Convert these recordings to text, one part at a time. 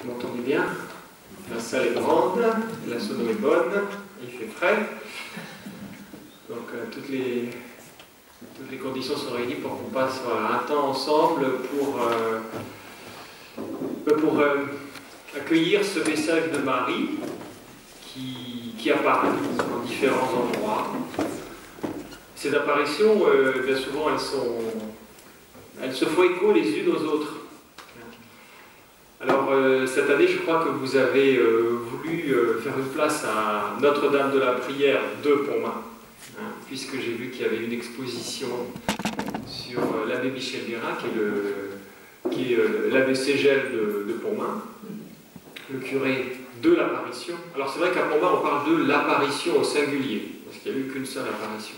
Vous m'entendez bien? La salle est grande, la sono est bonne, il fait frais. Donc toutes les conditions sont réunies pour qu'on passe un temps ensemble pour accueillir ce message de Marie qui apparaît dans différents endroits. Ces apparitions, bien souvent, elles se font écho les unes aux autres. Alors, cette année, je crois que vous avez voulu faire une place à Notre-Dame de la Prière de Pontmain, puisque j'ai vu qu'il y avait une exposition sur l'abbé Michel Guérin, qui est l'abbé Ségel de Pontmain, le curé de l'apparition. Alors, c'est vrai qu'à Pontmain, on parle de l'apparition au singulier, parce qu'il n'y a eu qu'une seule apparition.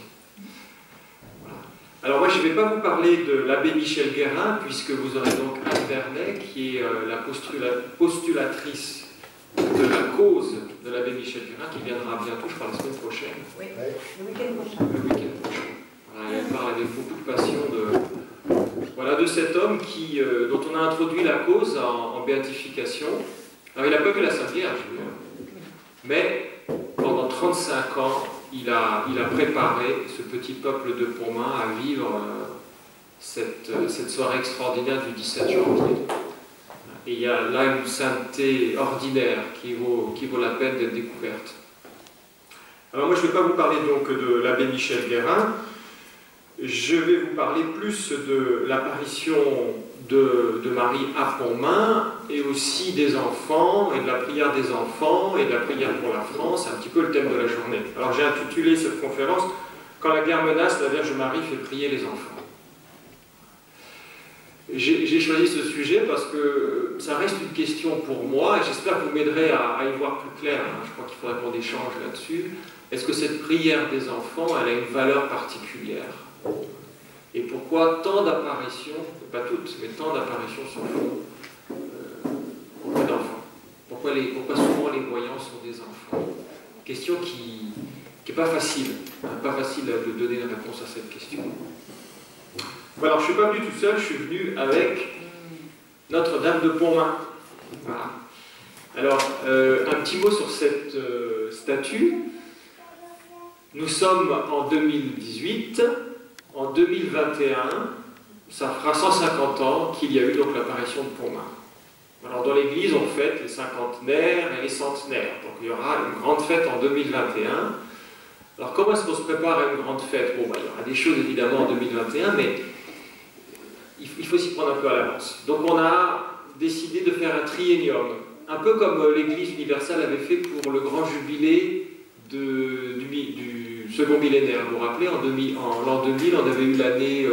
Alors moi je ne vais pas vous parler de l'abbé Michel Guérin, puisque vous aurez donc Anne Vernet, qui est la postulatrice de la cause de l'abbé Michel Guérin, qui viendra bientôt, je crois, la semaine prochaine. Oui, le week-end prochain. Le week-end prochain. Voilà, elle parle avec beaucoup de passion de cet homme dont on a introduit la cause en béatification. Alors il n'a pas vu la Sainte Vierge, lui, mais pendant 35 ans, il a préparé ce petit peuple de Pontmain à vivre cette soirée extraordinaire du 17 janvier. Et il y a là une sainteté ordinaire qui vaut la peine d'être découverte. Alors moi je ne vais pas vous parler donc de l'abbé Michel Guérin, je vais vous parler plus de l'apparition de Marie à Pontmain et aussi des enfants et de la prière des enfants et de la prière pour la France, c'est un petit peu le thème de la journée. Alors j'ai intitulé cette conférence « Quand la guerre menace, la Vierge Marie fait prier les enfants ». J'ai choisi ce sujet parce que ça reste une question pour moi et j'espère que vous m'aiderez à y voir plus clair. Je crois qu'il faudrait qu'on échange là-dessus. Est-ce que cette prière des enfants, elle a une valeur particulière ? Et pourquoi tant d'apparitions, pas toutes, mais tant d'apparitions se font auprès d'enfants? Pourquoi souvent les voyants sont des enfants? Question qui n'est pas facile, pas facile de donner une réponse à cette question. Bon, alors je ne suis pas venu tout seul, je suis venu avec Notre-Dame de Pontmain. Voilà. Alors, un petit mot sur cette statue. Nous sommes en 2018. En 2021, ça fera 150 ans qu'il y a eu donc l'apparition de Pontmain. Alors dans l'église, on fête les cinquantenaires et les centenaires. Donc il y aura une grande fête en 2021. Alors comment est-ce qu'on se prépare à une grande fête? Bon, il y aura des choses évidemment en 2021, mais il faut s'y prendre un peu à l'avance. Donc on a décidé de faire un triennium, un peu comme l'Église universelle avait fait pour le grand jubilé du second millénaire. Vous vous rappelez, en l'an 2000, on avait eu l'année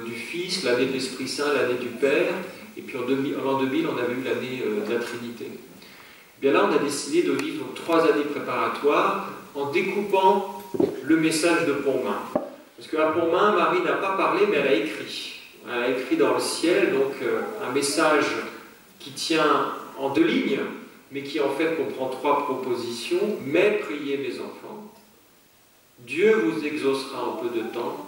du Fils, l'année de l'Esprit Saint, l'année du Père, et puis en l'an 2000, on avait eu l'année de la Trinité. Bien là, on a décidé de vivre 3 années préparatoires en découpant le message de Pontmain. Parce qu'à Pontmain, Marie n'a pas parlé, mais elle a écrit. Elle a écrit dans le ciel, donc un message qui tient en 2 lignes, mais qui en fait comprend 3 propositions. Mais priez mes enfants, Dieu vous exaucera en peu de temps,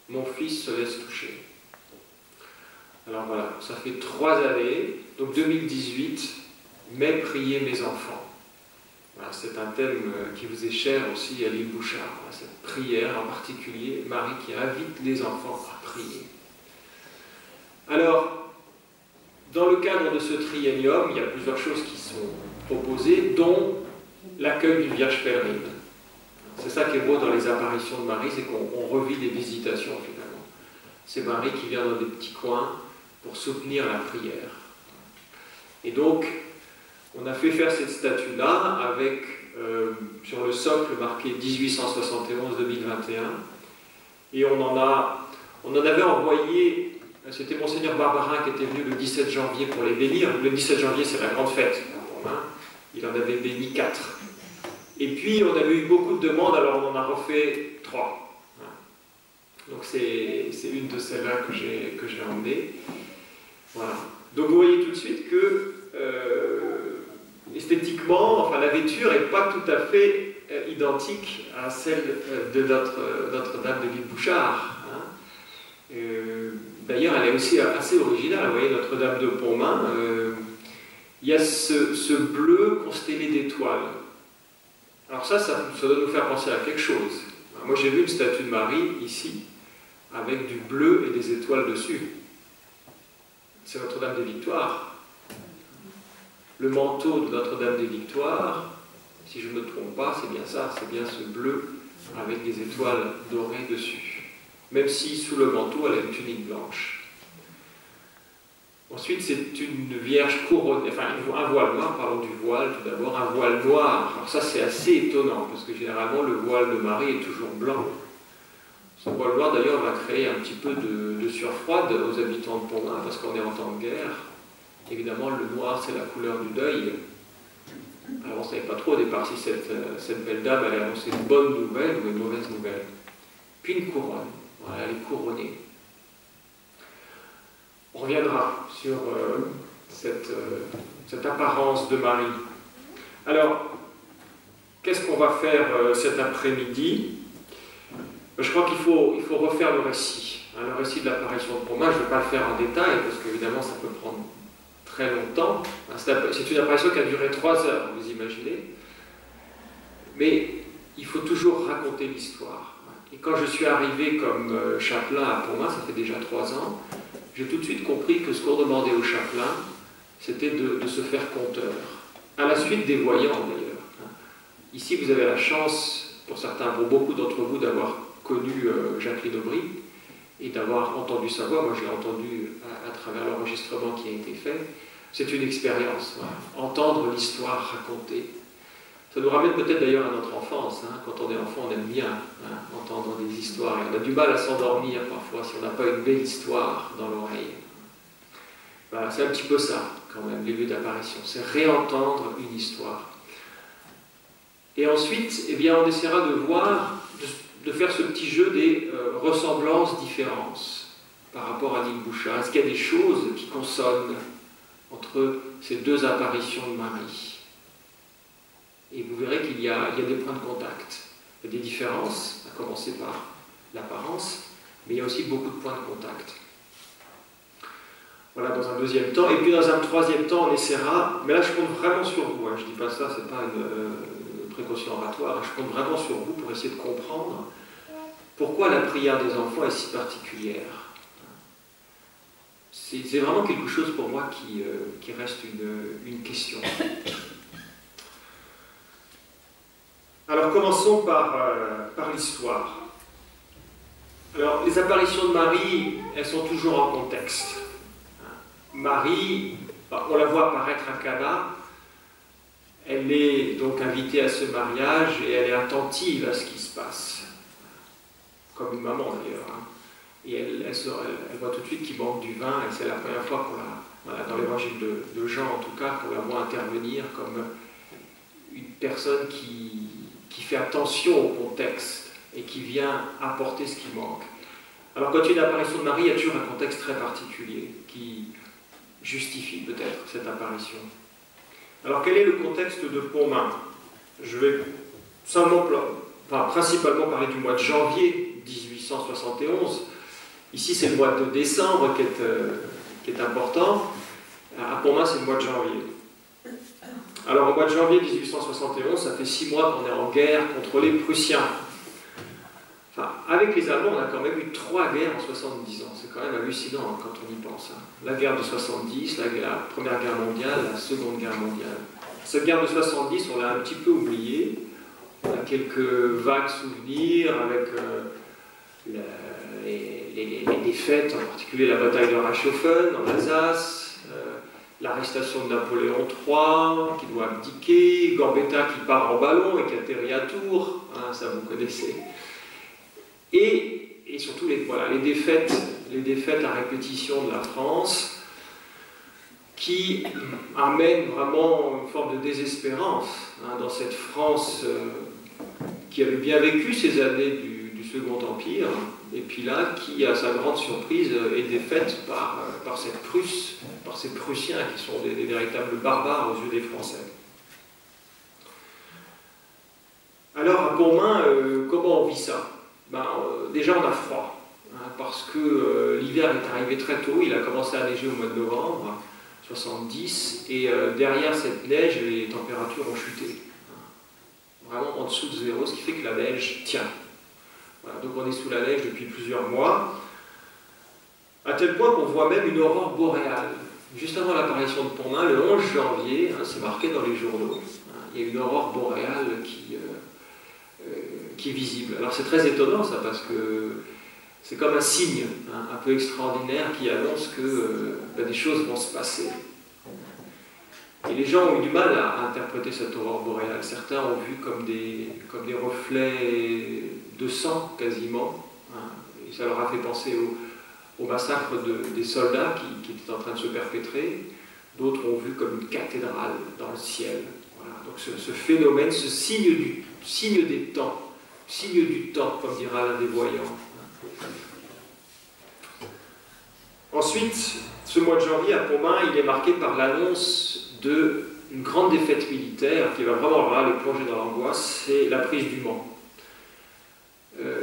mon fils se laisse toucher. Alors voilà, ça fait 3 années, donc 2018, mais priez mes enfants. Voilà, c'est un thème qui vous est cher aussi à l'île Bouchard, voilà, cette prière en particulier, Marie qui invite les enfants à prier. Alors, dans le cadre de ce triennium, il y a plusieurs choses qui sont proposées, dont l'accueil d'une Vierge pèlerine. C'est ça qui est beau dans les apparitions de Marie, c'est qu'on revit des visitations finalement. C'est Marie qui vient dans des petits coins pour soutenir la prière. Et donc, on a fait faire cette statue-là avec, sur le socle marqué 1871-2021, et on en avait envoyé. C'était Monseigneur Barbarin qui était venu le 17 janvier pour les bénir. Le 17 janvier, c'est la grande fête. Il en avait béni 4. Et puis, on avait eu beaucoup de demandes, alors on en a refait 3. Donc, c'est une de celles-là que j'ai emmenées. Voilà. Donc, vous voyez tout de suite que, esthétiquement, enfin, la vêture n'est pas tout à fait identique à celle de Notre-Dame de l'île Bouchard. D'ailleurs, elle est aussi assez originale. Vous voyez, Notre-Dame de Pontmain, il y a ce bleu constellé d'étoiles. Alors ça doit nous faire penser à quelque chose. Moi j'ai vu une statue de Marie ici, avec du bleu et des étoiles dessus. C'est Notre-Dame des Victoires. Le manteau de Notre-Dame des Victoires, si je ne me trompe pas, c'est bien ça, c'est bien ce bleu avec des étoiles dorées dessus. Même si sous le manteau, elle a une tunique blanche. Ensuite, c'est une vierge couronnée, enfin un voile noir, parlons du voile tout d'abord, un voile noir. Alors ça c'est assez étonnant, parce que généralement le voile de Marie est toujours blanc. Ce voile noir d'ailleurs va créer un petit peu de sueur froide aux habitants de Pontmain, parce qu'on est en temps de guerre. Évidemment, le noir c'est la couleur du deuil. Alors on ne savait pas trop au départ si cette belle dame allait annoncer une bonne nouvelle ou une mauvaise nouvelle. Puis une couronne, voilà, elle est couronnée. On reviendra sur cette apparence de Marie. Alors, qu'est-ce qu'on va faire cet après-midi? Je crois qu'il faut refaire le récit. Le récit de l'apparition de Pontmain, je ne vais pas le faire en détail, parce qu'évidemment ça peut prendre très longtemps. C'est une apparition qui a duré 3 heures, vous imaginez. Mais il faut toujours raconter l'histoire. Et quand je suis arrivé comme chapelain à Pontmain, ça fait déjà 3 ans, j'ai tout de suite compris que ce qu'on demandait au chapelain, c'était de se faire conteur. À la suite des voyants, d'ailleurs. Ici, vous avez la chance, pour certains, pour beaucoup d'entre vous, d'avoir connu Jacqueline Aubry et d'avoir entendu sa voix. Moi, je l'ai entendu à travers l'enregistrement qui a été fait. C'est une expérience. Voilà. Entendre l'histoire racontée. Ça nous ramène peut-être d'ailleurs à notre enfance. Quand on est enfant, on aime bien entendre des histoires. Et on a du mal à s'endormir parfois si on n'a pas une belle histoire dans l'oreille. Voilà, c'est un petit peu ça, quand même, les lieux d'apparition. C'est réentendre une histoire. Et ensuite, eh bien, on essaiera de voir, de faire ce petit jeu des ressemblances-différences par rapport à l'île Bouchard. Est-ce qu'il y a des choses qui consonnent entre ces 2 apparitions de Marie? Et vous verrez qu'il y a des points de contact. Il y a des différences, à commencer par l'apparence, mais il y a aussi beaucoup de points de contact. Voilà, dans un 2e temps. Et puis dans un 3e temps, on essaiera, mais là je compte vraiment sur vous, je ne dis pas ça, ce n'est pas une précaution oratoire, je compte vraiment sur vous pour essayer de comprendre pourquoi la prière des enfants est si particulière. C'est vraiment quelque chose pour moi qui reste une question. Alors commençons par l'histoire. Alors les apparitions de Marie, elles sont toujours en contexte. Marie, on la voit apparaître à Cana, elle est donc invitée à ce mariage et elle est attentive à ce qui se passe. Comme une maman d'ailleurs. Et elle voit tout de suite qu'il manque du vin et c'est la première fois dans l'évangile de Jean en tout cas, qu'on la voit intervenir comme une personne qui fait attention au contexte et qui vient apporter ce qui manque. Alors quand il y a une apparition de Marie, il y a toujours un contexte très particulier qui justifie peut-être cette apparition. Alors quel est le contexte de Pontmain? Je vais principalement parler du mois de janvier 1871. Ici c'est le mois de décembre qui est important. À Pontmain c'est le mois de janvier. Alors au mois de janvier 1871, ça fait 6 mois qu'on est en guerre contre les Prussiens. Enfin, avec les Allemands, on a quand même eu 3 guerres en 70 ans. C'est quand même hallucinant quand on y pense. La guerre de 70, la Première Guerre mondiale, la Seconde Guerre mondiale. Cette guerre de 70, on l'a un petit peu oubliée. On a quelques vagues souvenirs avec les défaites, en particulier la bataille de Reichshoffen en Alsace, l'arrestation de Napoléon III, qui doit abdiquer, Gambetta qui part en ballon et qui atterrit à Tours, ça vous connaissez. Et surtout les défaites à répétition de la France, qui amènent vraiment une forme de désespérance dans cette France qui avait bien vécu ces années du Second Empire, et puis là, qui, à sa grande surprise, est défaite par cette Prusse, par ces Prussiens qui sont des véritables barbares aux yeux des Français. Alors, à Pontmain, comment on vit ça? Déjà, on a froid, parce que l'hiver est arrivé très tôt, il a commencé à neiger au mois de novembre. 70, et derrière cette neige, les températures ont chuté. Vraiment en dessous de zéro, ce qui fait que la neige tient. Voilà, donc on est sous la neige depuis plusieurs mois, à tel point qu'on voit même une aurore boréale. Juste avant l'apparition de Pontmain, le 11 janvier, c'est marqué dans les journaux, il y a une aurore boréale qui est visible. Alors c'est très étonnant ça, parce que c'est comme un signe un peu extraordinaire qui annonce que des choses vont se passer. Et les gens ont eu du mal à interpréter cette aurore boréale. Certains ont vu comme des reflets de sang quasiment, et ça leur a fait penser au massacre des soldats qui étaient en train de se perpétrer. D'autres ont vu comme une cathédrale dans le ciel. Voilà. Donc ce phénomène, ce signe des temps, signe du temps, comme dira l'un des voyants. Ensuite, ce mois de janvier à Pontmain, il est marqué par l'annonce d'une grande défaite militaire qui va vraiment les plonger dans l'angoisse, c'est la prise du Mans.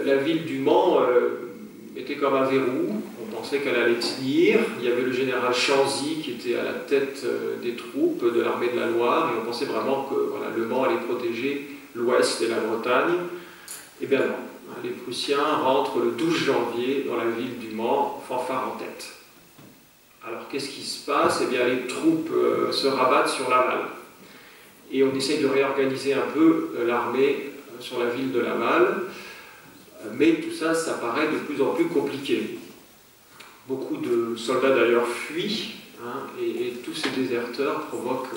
La ville du Mans était comme un verrou, on pensait qu'elle allait tenir. Il y avait le général Chanzy qui était à la tête des troupes de l'armée de la Loire, et on pensait vraiment que le Mans allait protéger l'ouest et la Bretagne. Eh bien non, les Prussiens rentrent le 12 janvier dans la ville du Mans, fanfare en tête. Alors qu'est-ce qui se passe? Eh bien les troupes se rabattent sur Laval. Et on essaye de réorganiser un peu l'armée sur la ville de Laval. Mais tout ça, ça paraît de plus en plus compliqué. Beaucoup de soldats d'ailleurs fuient, et tous ces déserteurs provoquent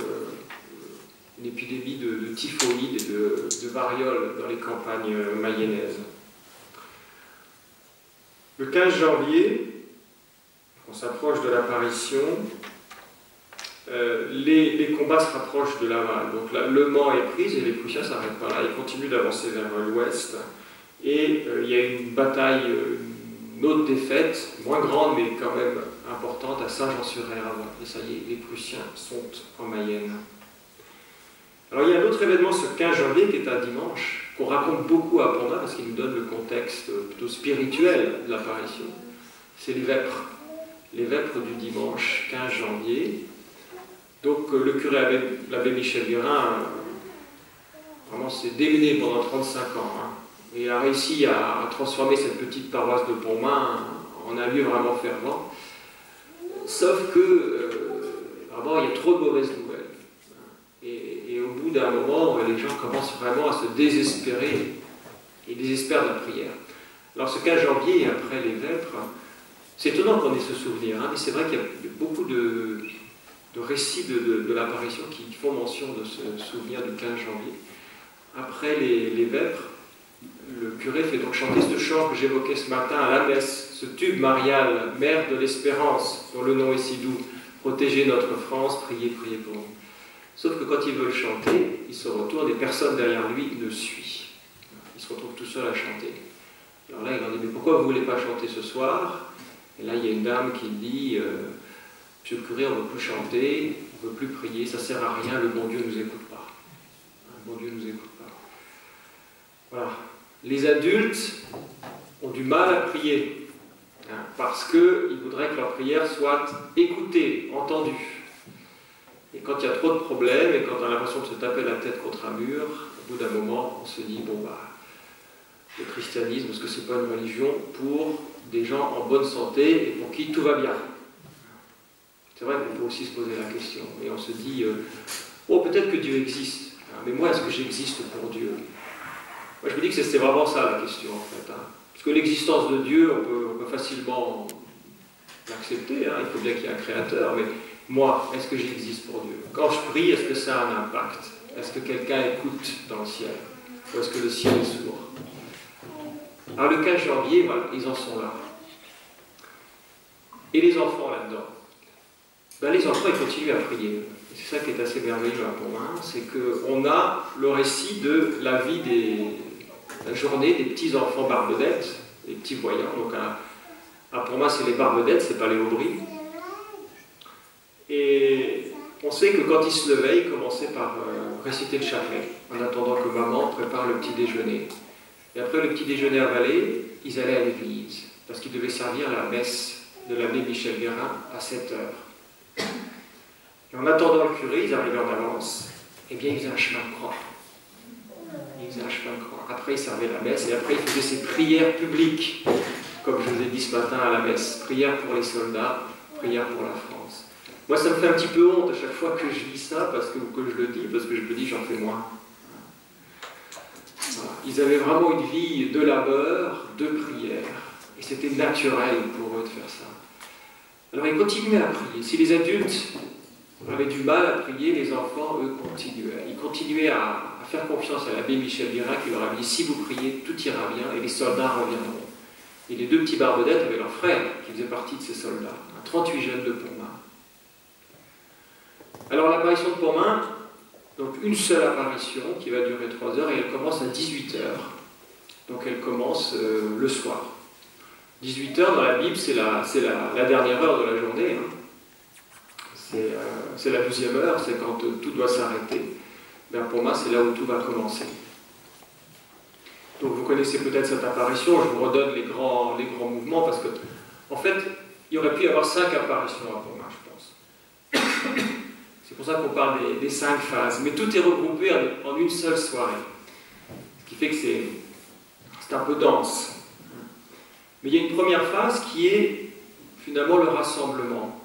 une épidémie de typhoïde et de variole dans les campagnes mayennaises. Le 15 janvier, on s'approche de l'apparition, les combats se rapprochent de Laval. Donc là, Le Mans est prise et les Prussiens ne s'arrêtent pas là, ils continuent d'avancer vers l'ouest. Et il y a une bataille, une autre défaite, moins grande mais quand même importante, à Saint-Jean-sur-Herve. Et ça y est, les Prussiens sont en Mayenne. Alors il y a un autre événement ce 15 janvier qui est un dimanche, qu'on raconte beaucoup à Pontmain parce qu'il nous donne le contexte plutôt spirituel de l'apparition. C'est les vêpres. Les vêpres du dimanche 15 janvier. Donc le curé, l'abbé Michel Guérin, vraiment s'est démené pendant 35 ans. Et a réussi à transformer cette petite paroisse de Pontmain en un lieu vraiment fervent. Sauf que, vraiment, il y a trop de mauvaises nouvelles. Et au bout d'un moment, les gens commencent vraiment à se désespérer. Ils désespèrent de la prière. Alors ce 15 janvier, après les vêpres, c'est étonnant qu'on ait ce souvenir, mais c'est vrai qu'il y a beaucoup de récits de l'apparition qui font mention de ce souvenir du 15 janvier. Après les vêpres, le curé fait donc chanter ce chant que j'évoquais ce matin à la messe, ce tube marial, mère de l'espérance, dont le nom est si doux, protégez notre France, priez, priez pour nous. Sauf que quand il veut le chanter, il se retourne et personne derrière lui ne suit. Il se retrouve tout seul à chanter. Alors là, il leur dit, mais pourquoi vous ne voulez pas chanter ce soir? Et là, il y a une dame qui dit, monsieur le curé, on ne veut plus chanter, on ne veut plus prier, ça ne sert à rien, le bon Dieu ne nous écoute pas. Le bon Dieu ne nous écoute pas. Voilà. Les adultes ont du mal à prier, parce qu'ils voudraient que leur prière soit écoutée, entendue. Et quand il y a trop de problèmes, et quand on a l'impression de se taper la tête contre un mur, au bout d'un moment, on se dit, bon le christianisme, est-ce que c'est pas une religion pour des gens en bonne santé et pour qui tout va bien? C'est vrai qu'on peut aussi se poser la question, et on se dit, peut-être que Dieu existe, mais moi, est-ce que j'existe pour Dieu? Moi, je me dis que c'est vraiment ça la question, en fait. Parce que l'existence de Dieu, on peut facilement l'accepter, il faut bien qu'il y ait un créateur, mais moi, est-ce que j'existe pour Dieu? Quand je prie, est-ce que ça a un impact? Est-ce que quelqu'un écoute dans le ciel? Ou est-ce que le ciel est sourd? Alors le 15 janvier, voilà, ils en sont là. Et les enfants là-dedans? Les enfants, ils continuent à prier. C'est ça qui est assez merveilleux à Pontmain, c'est qu'on a le récit de la vie la journée des petits-enfants barbedettes, les petits voyants. Donc à Pontmain, c'est les barbedettes, c'est pas les aubries. Et on sait que quand ils se levaient, ils commençaient par réciter le chapelet, en attendant que maman prépare le petit déjeuner. Et après le petit déjeuner avalé, ils allaient à l'église, parce qu'ils devaient servir la messe de l'abbé Michel Guérin à 7 heures. Et en attendant le curé, ils arrivaient en avance, eh bien, ils faisaient un chemin de croix. Ils faisaient un chemin de croix. Après, ils servaient la messe, et après, ils faisaient ces prières publiques, comme je vous ai dit ce matin à la messe. Prière pour les soldats, prière pour la France. Moi, ça me fait un petit peu honte à chaque fois que je lis ça, ou que je le dis, parce que je me dis, j'en fais moins. Voilà. Ils avaient vraiment une vie de labeur, de prière, et c'était naturel pour eux de faire ça. Alors, ils continuaient à prier. Si les adultes avaient du mal à prier, les enfants, eux, continuaient. Ils continuaient à faire confiance à l'abbé Michel Guérin qui leur a dit « Si vous priez, tout ira bien et les soldats reviendront ». Et les deux petits Barbedette avaient leur frère qui faisait partie de ces soldats, 38 jeunes de Pontmain. Alors l'apparition de Pontmain, donc une seule apparition qui va durer 3 heures et elle commence à 18 heures. Donc elle commence le soir. 18 heures dans la Bible, c'est la dernière heure de la journée. Hein. C'est la 12e heure, c'est quand tout doit s'arrêter. Ben pour moi, c'est là où tout va commencer. Donc vous connaissez peut-être cette apparition, je vous redonne les grands mouvements, parce que, en fait, il y aurait pu y avoir 5 apparitions à Pontmain, je pense. C'est pour ça qu'on parle des 5 phases, mais tout est regroupé en une seule soirée. Ce qui fait que c'est un peu dense. Mais il y a une première phase qui est finalement le rassemblement.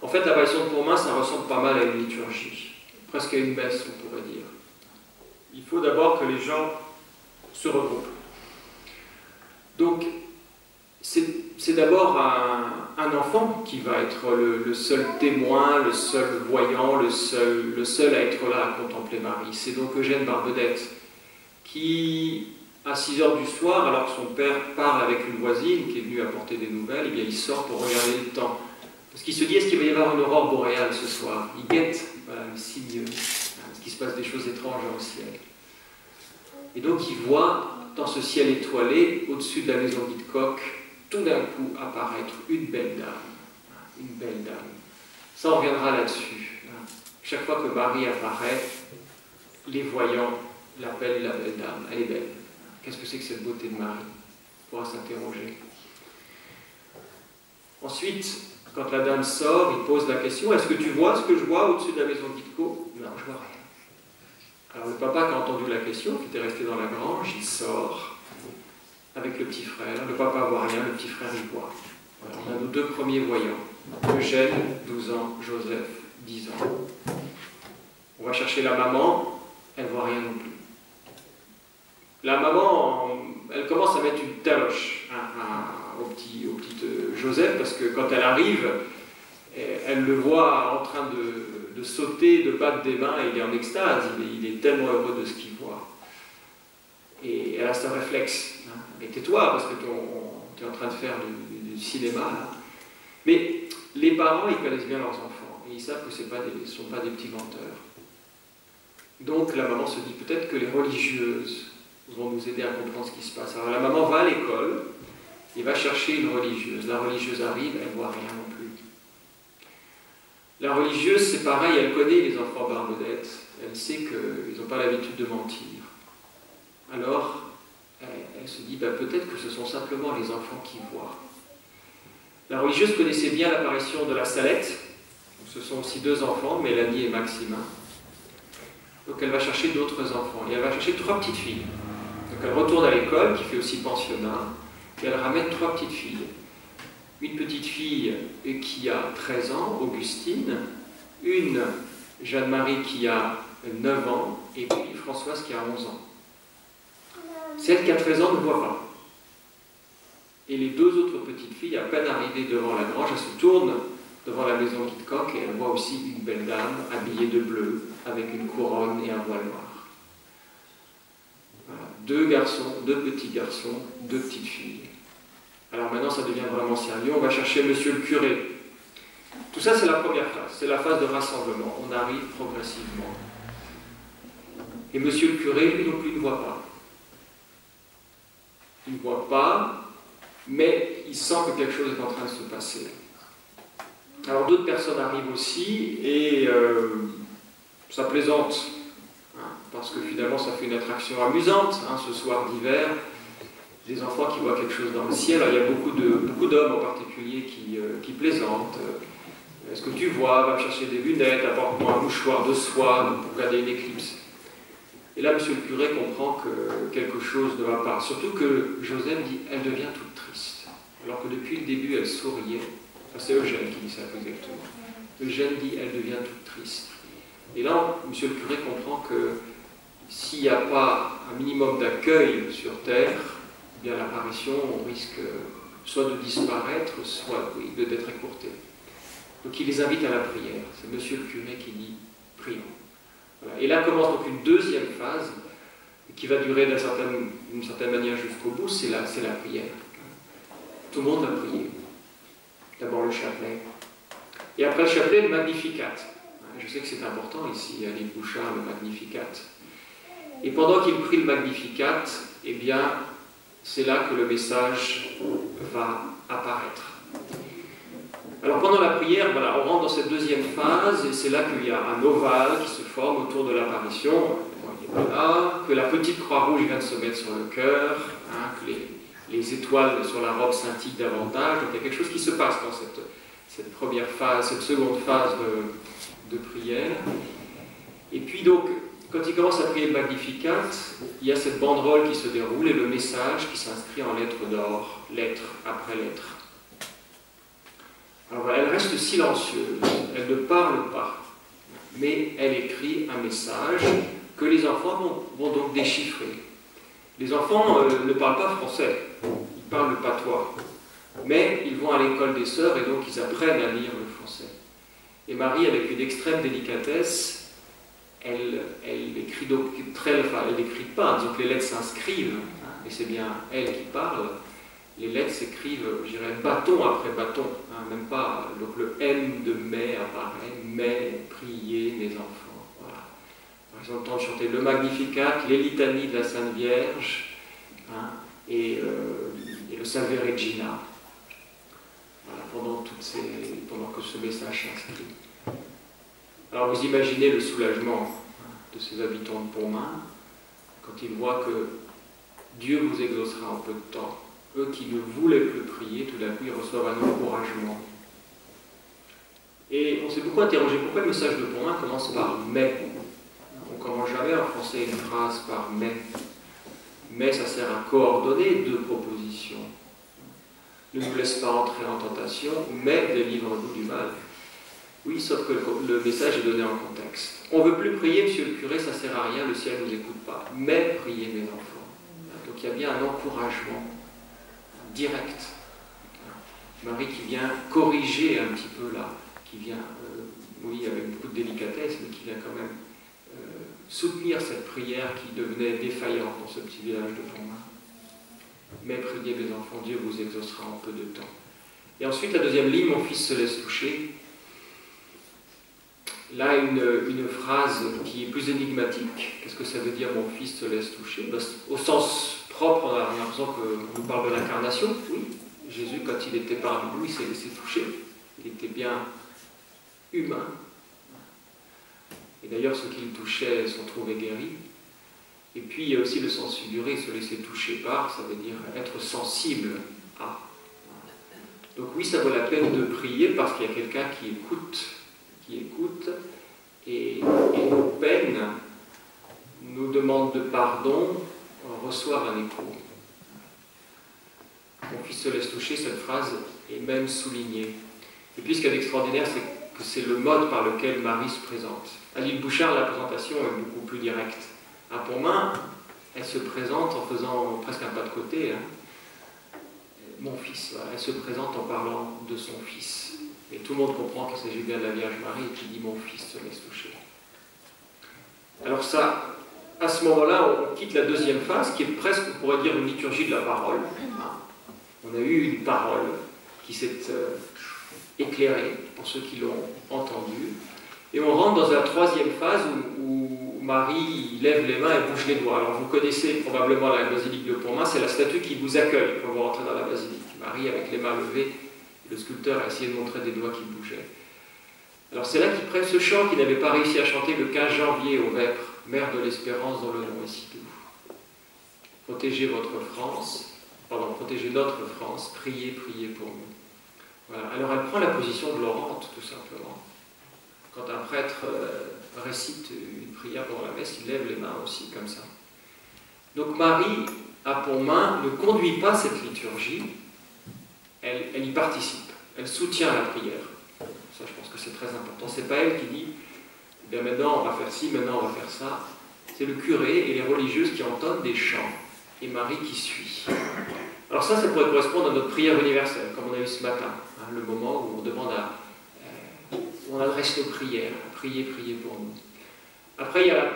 En fait, l'apparition de Pontmain, ça ressemble pas mal à une liturgie, presque à une messe, on pourrait dire. Il faut d'abord que les gens se regroupent. Donc, c'est d'abord un enfant qui va être le seul témoin, le seul voyant, le seul à être là à contempler Marie. C'est donc Eugène Barbedette qui, à 6 heures du soir, alors que son père part avec une voisine qui est venue apporter des nouvelles, eh bien, il sort pour regarder le temps. Parce qu'il se dit, est-ce qu'il va y avoir une aurore boréale ce soir? Il guette le signe, parce qu'il se passe des choses étranges dans le ciel. Et donc il voit, dans ce ciel étoilé, au-dessus de la maison d'Hitchcock, tout d'un coup apparaître une belle dame. Une belle dame. Ça, on reviendra là-dessus. Chaque fois que Marie apparaît, les voyants l'appellent la belle dame. Elle est belle. Qu'est-ce que c'est que cette beauté de Marie? On pourra s'interroger. Ensuite, quand la dame sort, il pose la question, est-ce que tu vois ce que je vois au-dessus de la maison d'Hitchcock? Non, je vois rien. Alors le papa qui a entendu la question, qui était resté dans la grange, il sort avec le petit frère. Le papa voit rien, le petit frère y voit. Voilà, on a nos 2 premiers voyants. Eugène, 12 ans, Joseph, 10 ans. On va chercher la maman, elle ne voit rien non plus. La maman, elle commence à mettre une taloche au petit Joseph, parce que quand elle arrive, elle le voit en train de sauter, de battre des mains, et il est en extase, il est tellement heureux de ce qu'il voit. Et elle a ce réflexe. Hein. Mais tais-toi, parce que tu es en train de faire du cinéma. Là. Mais les parents, ils connaissent bien leurs enfants, et ils savent que ce ne sont pas des petits menteurs. Donc la maman se dit peut-être que les religieuses vont nous aider à comprendre ce qui se passe. Alors la maman va à l'école, et va chercher une religieuse. La religieuse arrive, elle ne voit rien non plus. La religieuse, c'est pareil, elle connaît les enfants Barbedette, elle sait qu'ils n'ont pas l'habitude de mentir. Alors, elle se dit, peut-être que ce sont simplement les enfants qui voient. La religieuse connaissait bien l'apparition de la Salette, ce sont aussi 2 enfants, Mélanie et Maximin. Donc elle va chercher d'autres enfants, et elle va chercher 3 petites filles. Donc elle retourne à l'école, qui fait aussi pensionnat, et elle ramène 3 petites filles. Une petite fille qui a 13 ans, Augustine, une Jeanne-Marie qui a 9 ans, et puis Françoise qui a 11 ans. Celle qui a 13 ans ne voit pas. Et les 2 autres petites filles, à peine arrivées devant la grange, elles se tournent devant la maison d'Hitchcock et elles voient aussi une belle dame habillée de bleu, avec une couronne et un voile noir. Voilà. 2 garçons, 2 petits garçons, 2 petites filles. Alors maintenant, ça devient vraiment sérieux. On va chercher monsieur le curé. Tout ça, c'est la première phase. C'est la phase de rassemblement. On arrive progressivement. Et monsieur le curé, lui non plus, ne voit pas. Il ne voit pas, mais il sent que quelque chose est en train de se passer. Alors d'autres personnes arrivent aussi, et ça plaisante. Parce que finalement, ça fait une attraction amusante, ce soir d'hiver. Des enfants qui voient quelque chose dans le ciel. Alors, il y a beaucoup d'hommes en particulier qui plaisantent. Est-ce que tu vois? Va me chercher des lunettes, apporte-moi un mouchoir de soie pour regarder une éclipse. Et là, monsieur le curé comprend que quelque chose ne va pas. Surtout que Joseph dit, elle devient toute triste. Alors que depuis le début, elle souriait. Enfin, c'est Eugène qui dit ça exactement. Eugène dit, elle devient toute triste. Et là, monsieur le curé comprend que s'il n'y a pas un minimum d'accueil sur Terre, eh bien l'apparition risque soit de disparaître, soit d'être écourtée. Donc il les invite à la prière. C'est monsieur le curé qui dit, prions. Voilà. Et là commence donc une deuxième phase qui va durer d'une certaine manière jusqu'au bout, c'est la prière. Tout le monde va prier. D'abord le chapelet. Et après le chapelet, le Magnificat. Je sais que c'est important ici, à l'île Bouchard, le Magnificat. Et pendant qu'il prie le Magnificat, eh bien, c'est là que le message va apparaître. Alors pendant la prière, voilà, on rentre dans cette deuxième phase, et c'est là qu'il y a un ovale qui se forme autour de l'apparition. Voilà, que la petite croix rouge vient de se mettre sur le cœur, hein, que les étoiles sur la robe scintillent davantage. Donc il y a quelque chose qui se passe dans cette première phase, cette seconde phase de prière. Et puis donc, quand il commence à prier le Magnificat, il y a cette banderole qui se déroule et le message qui s'inscrit en lettres d'or, lettre après lettre. Alors elle reste silencieuse, elle ne parle pas, mais elle écrit un message que les enfants vont donc déchiffrer. Les enfants ne parlent pas français, ils parlent le patois, mais ils vont à l'école des sœurs et donc ils apprennent à lire le français. Et Marie, avec une extrême délicatesse, elle écrit donc elle n'écrit pas, donc les lettres s'inscrivent, et c'est bien elle qui parle. Les lettres s'écrivent, je dirais, bâton après bâton, hein, même pas. Donc le M de mai apparaît, mai, priez mes enfants. Voilà. Par exemple, le temps de chanter le Magnificat, les litanies de la Sainte Vierge, hein, et le Salve Regina. Voilà, pendant que ce message s'inscrit. Alors vous imaginez le soulagement de ces habitants de Pontmain quand ils voient que Dieu vous exaucera en peu de temps. Eux qui ne voulaient plus prier, tout d'un coup, ils reçoivent un encouragement. Et on s'est beaucoup interrogé pourquoi le message de Pontmain commence par « mais ». On ne commence jamais en français une phrase par « mais ». Mais ça sert à coordonner deux propositions. Ne nous laisse pas entrer en tentation, mais délivre-nous du mal. Oui, sauf que le message est donné en contexte. On ne veut plus prier, monsieur le curé, ça ne sert à rien, le ciel ne nous écoute pas. Mais priez mes enfants. Donc il y a bien un encouragement direct. Marie qui vient corriger un petit peu là, qui vient, oui, avec beaucoup de délicatesse, mais qui vient quand même soutenir cette prière qui devenait défaillante dans ce petit village de Pontmain. Mais priez mes enfants, Dieu vous exaucera en peu de temps. Et ensuite, la deuxième ligne, mon fils se laisse toucher. Là, une phrase qui est plus énigmatique. Qu'est-ce que ça veut dire, mon fils se laisse toucher? Au sens propre, on a l'impression qu'on nous parle de l'incarnation. Oui, Jésus, quand il était parmi nous, il s'est laissé toucher. Il était bien humain. Et d'ailleurs, ceux qui le touchaient sont trouvés guéris. Et puis, il y a aussi le sens figuré, se laisser toucher par, ça veut dire être sensible à. Donc oui, ça vaut la peine de prier parce qu'il y a quelqu'un qui écoute, et nos peines, nos demandes de pardon reçoivent un écho. Mon fils se laisse toucher, cette phrase est même soulignée. Et puis ce qu'il y a d'extraordinaire, c'est que c'est le mode par lequel Marie se présente. À l'île Bouchard, la présentation est beaucoup plus directe. À Pontmain, elle se présente en faisant presque un pas de côté. Hein. Mon fils, voilà. Elle se présente en parlant de son fils. Et tout le monde comprend qu'il s'agit bien de la Vierge Marie qui dit « mon fils se laisse toucher ». Alors ça, à ce moment-là, on quitte la deuxième phase, qui est presque, on pourrait dire, une liturgie de la parole. On a eu une parole qui s'est éclairée, pour ceux qui l'ont entendue. Et on rentre dans la troisième phase où Marie lève les mains et bouge les doigts. Alors vous connaissez probablement la basilique de Pontmain, c'est la statue qui vous accueille quand vous rentrez dans la basilique. Marie avec les mains levées, le sculpteur a essayé de montrer des doigts qui bougeaient. Alors c'est là qu'ils prennent ce chant qu'ils n'avaient pas réussi à chanter le 15 janvier au Vêpres, Mère de l'Espérance dont le nom est si doux. Protégez votre France, pardon, protégez notre France, priez, priez pour nous. Voilà. Alors elle prend la position de l'orante, tout simplement. Quand un prêtre récite une prière pendant la messe, il lève les mains aussi, comme ça. Donc Marie, à Pontmain, ne conduit pas cette liturgie, elle y participe, elle soutient la prière. Ça, je pense que c'est très important. C'est pas elle qui dit, eh bien maintenant on va faire ci, maintenant on va faire ça. C'est le curé et les religieuses qui entonnent des chants, et Marie qui suit. Alors ça pourrait correspondre à notre prière universelle, comme on a eu ce matin, hein, le moment où on demande où on adresse nos prières, priez, priez pour nous. Après, il y a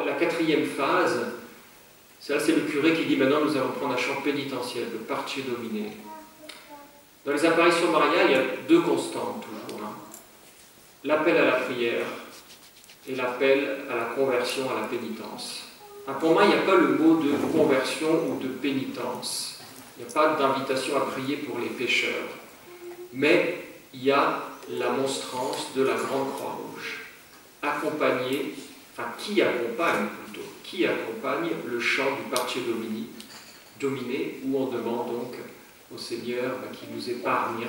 la quatrième phase. Ça, c'est le curé qui dit maintenant nous allons prendre un chant pénitentiel, le Parce Domine. Dans les apparitions mariales, il y a deux constantes toujours. Hein. L'appel à la prière et l'appel à la conversion, à la pénitence. Pour moi, il n'y a pas le mot de conversion ou de pénitence. Il n'y a pas d'invitation à prier pour les pécheurs. Mais il y a la monstrance de la Grande Croix-Rouge, accompagnée, enfin qui accompagne le chant du Parce Domine, où on demande donc au Seigneur qu'il nous épargne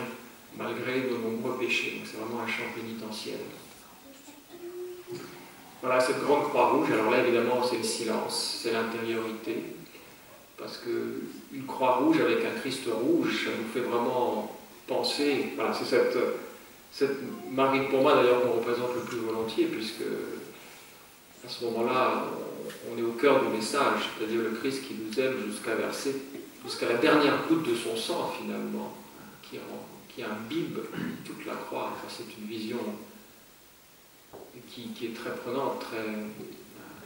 malgré nos nombreux péchés. Donc c'est vraiment un chant pénitentiel. Voilà, cette Grande Croix-Rouge, alors là évidemment c'est le silence, c'est l'intériorité, parce qu'une croix rouge avec un Christ rouge, ça nous fait vraiment penser, voilà, c'est cette Marie de Pontmain d'ailleurs qu'on représente le plus volontiers, puisque à ce moment-là, on est au cœur du message, c'est-à-dire le Christ qui nous aime jusqu'à la dernière goutte de son sang finalement, qui imbibe toute la croix. Enfin, c'est une vision qui est très prenante,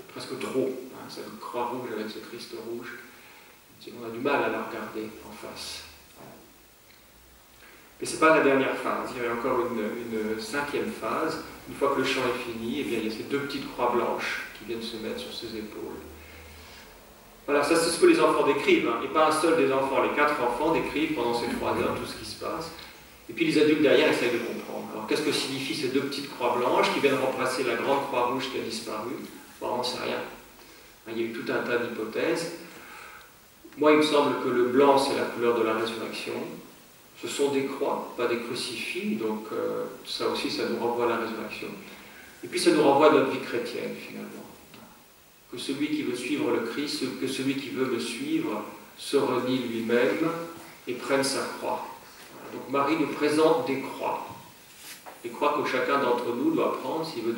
presque trop, hein, cette croix rouge avec ce Christ rouge. On a du mal à la regarder en face. Mais ce n'est pas la dernière phase, il y a encore une cinquième phase. Une fois que le chant est fini, eh bien, il y a ces deux petites croix blanches qui viennent se mettre sur ses épaules. Voilà, ça c'est ce que les enfants décrivent, hein, et pas un seul des enfants. Les 4 enfants décrivent pendant ces 3 heures tout ce qui se passe. Et puis les adultes derrière essayent de comprendre. Alors qu'est-ce que signifient ces deux petites croix blanches qui viennent remplacer la grande croix rouge qui a disparu? Bon, on n'en sait rien. Il y a eu tout un tas d'hypothèses. Moi, il me semble que le blanc, c'est la couleur de la résurrection. Ce sont des croix, pas des crucifix, donc ça aussi, ça nous renvoie à la résurrection. Et puis ça nous renvoie à notre vie chrétienne, finalement. Que celui qui veut suivre le Christ, que celui qui veut me suivre, se renie lui-même et prenne sa croix. Donc Marie nous présente des croix que chacun d'entre nous doit prendre s'il veut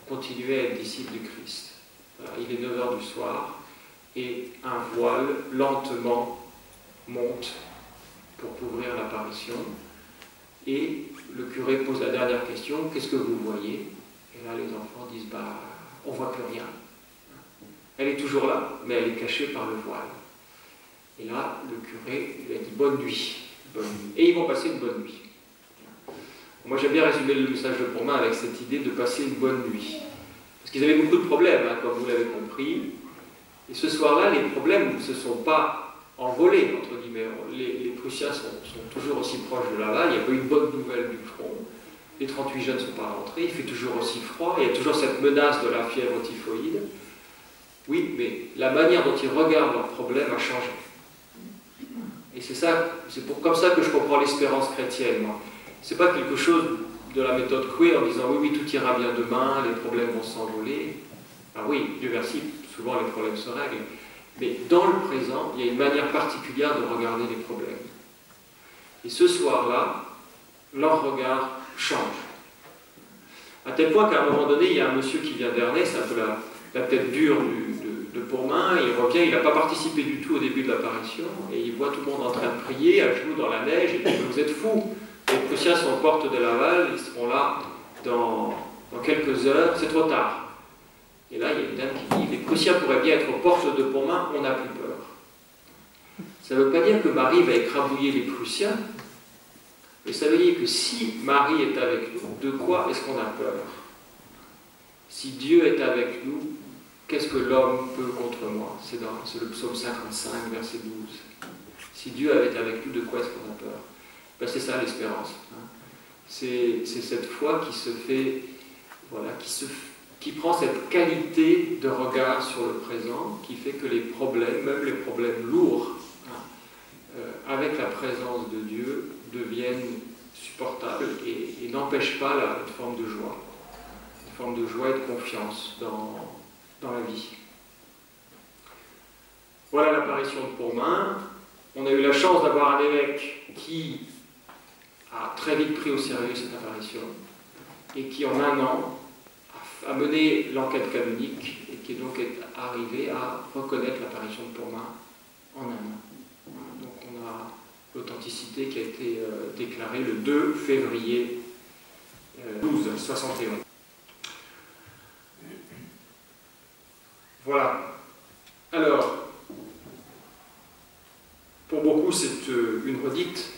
continuer à être disciple du Christ. Voilà, il est 9h du soir, et un voile lentement monte pour couvrir l'apparition. Et le curé pose la dernière question, qu'est-ce que vous voyez? Et là les enfants disent, on ne voit plus rien. Elle est toujours là, mais elle est cachée par le voile. Et là, le curé lui a dit, bonne nuit. Bonne nuit. Et ils vont passer une bonne nuit. Moi j'aime bien résumer le message de Pontmain avec cette idée de passer une bonne nuit. Parce qu'ils avaient beaucoup de problèmes, hein, comme vous l'avez compris. Et ce soir-là, les problèmes ne se sont pas envolés, entre guillemets. Les Prussiens sont toujours aussi proches de Laval, il n'y a pas eu une bonne nouvelle du front. Les 38 jeunes ne sont pas rentrés, il fait toujours aussi froid, il y a toujours cette menace de la fièvre typhoïde. Oui, mais la manière dont ils regardent leurs problèmes a changé. Et c'est comme ça que je comprends l'espérance chrétienne, moi. C'est pas quelque chose de la méthode Coué en disant oui, tout ira bien demain, les problèmes vont s'envoler. Ah oui, Dieu merci, souvent les problèmes se règlent. Mais dans le présent, il y a une manière particulière de regarder les problèmes. Et ce soir-là, leur regard change. À tel point qu'à un moment donné, il y a un monsieur qui vient d'Ernest, c'est un peu la tête dure de Pontmain, il revient, il n'a pas participé du tout au début de l'apparition, et il voit tout le monde en train de prier, à genoux dans la neige, et il dit, vous êtes fous, les Prussiens sont aux portes de Laval, ils seront là dans quelques heures, c'est trop tard. Et là, il y a une dame qui dit, les Prussiens pourraient bien être aux portes de Pontmain, on n'a plus peur. Ça ne veut pas dire que Marie va écrabouiller les Prussiens, mais ça veut dire que si Marie est avec nous, de quoi est-ce qu'on a peur? Si Dieu est avec nous, qu'est-ce que l'homme peut contre moi? C'est le psaume 55, verset 12. Si Dieu est avec nous, de quoi est-ce qu'on a peur? Ben, c'est ça l'espérance. Hein. C'est cette foi qui se fait, voilà, qui prend cette qualité de regard sur le présent, qui fait que les problèmes, même les problèmes lourds, hein, avec la présence de Dieu, deviennent supportables et n'empêchent pas une forme de joie. Une forme de joie et de confiance dans la vie. Voilà l'apparition de Pourmain. On a eu la chance d'avoir un évêque qui a très vite pris au sérieux cette apparition et qui en un an a mené l'enquête canonique et qui donc est arrivé à reconnaître l'apparition de Pourmain en un an. Donc on a l'authenticité qui a été déclarée le 2 février 1271. Voilà. Alors, pour beaucoup, c'est une redite.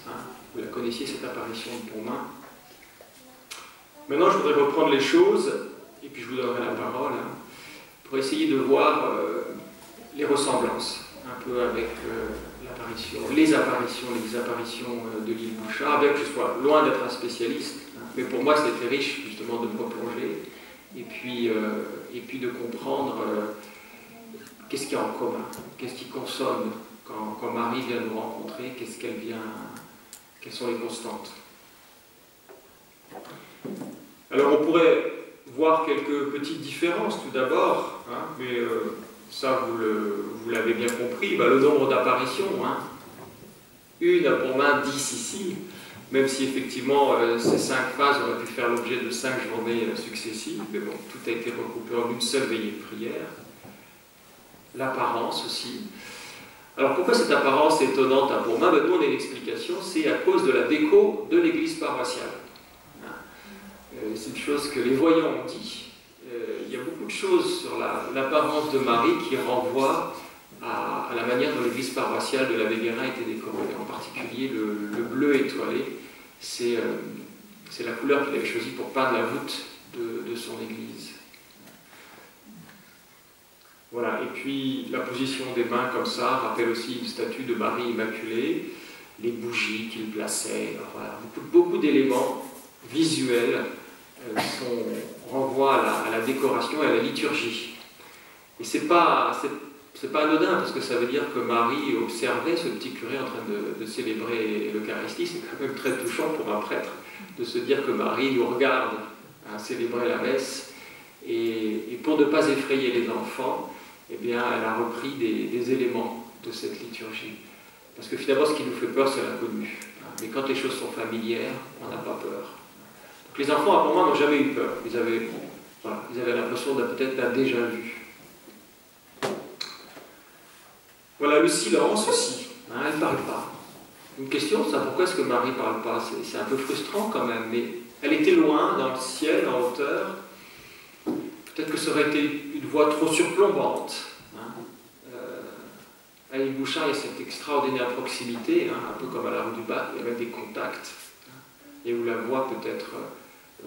Vous la connaissiez, cette apparition de Pourmain. Maintenant, je voudrais reprendre les choses, et puis je vous donnerai la parole, pour essayer de voir les ressemblances, un peu avec les apparitions de l'île Bouchard, bien que je sois loin d'être un spécialiste, mais pour moi, c'était riche, justement, de me replonger, et puis de comprendre qu'est-ce qu'il y a en commun, qu'est-ce qui consonne quand Marie vient nous rencontrer, quelles sont les constantes. Alors on pourrait voir quelques petites différences tout d'abord, mais ça vous l'avez bien compris, le nombre d'apparitions, une à Pourmain, 10 ici, même si effectivement ces 5 phases auraient pu faire l'objet de 5 journées successives, mais bon, tout a été recoupé en une seule veillée de prière. L'apparence aussi. Alors pourquoi cette apparence est étonnante à Pourmain? Nous on a une explication, c'est à cause de la déco de l'église paroissiale. C'est une chose que les voyants ont dit. Il y a beaucoup de choses sur l'apparence de Marie qui renvoient à la manière dont l'église paroissiale de l'abbé Guérin était décorée. En particulier le bleu étoilé, c'est la couleur qu'il avait choisie pour peindre la voûte de son église. Voilà, et puis la position des mains comme ça rappelle aussi une statue de Marie Immaculée, les bougies qu'il plaçait, voilà, beaucoup d'éléments visuels renvoient à la décoration et à la liturgie. Et c'est pas anodin, parce que ça veut dire que Marie observait ce petit curé en train de célébrer l'Eucharistie. C'est quand même très touchant pour un prêtre de se dire que Marie nous regarde célébrer la messe, et pour ne pas effrayer les enfants, eh bien, elle a repris des éléments de cette liturgie. Parce que finalement, ce qui nous fait peur, c'est l'inconnu. Mais quand les choses sont familières, on n'a pas peur. Donc, les enfants, à Pourmain, n'ont jamais eu peur. Ils avaient l'impression peut-être d'un déjà vu. Voilà, le silence aussi. Elle ne parle pas. Une question, ça, pourquoi est-ce que Marie ne parle pas? C'est un peu frustrant quand même, mais elle était loin, dans le ciel, en hauteur. Peut-être que ça aurait été une voix trop surplombante. À l'île Bouchard, il y a cette extraordinaire proximité, un peu comme à la rue du Bac, il y a même des contacts, et où la voix peut être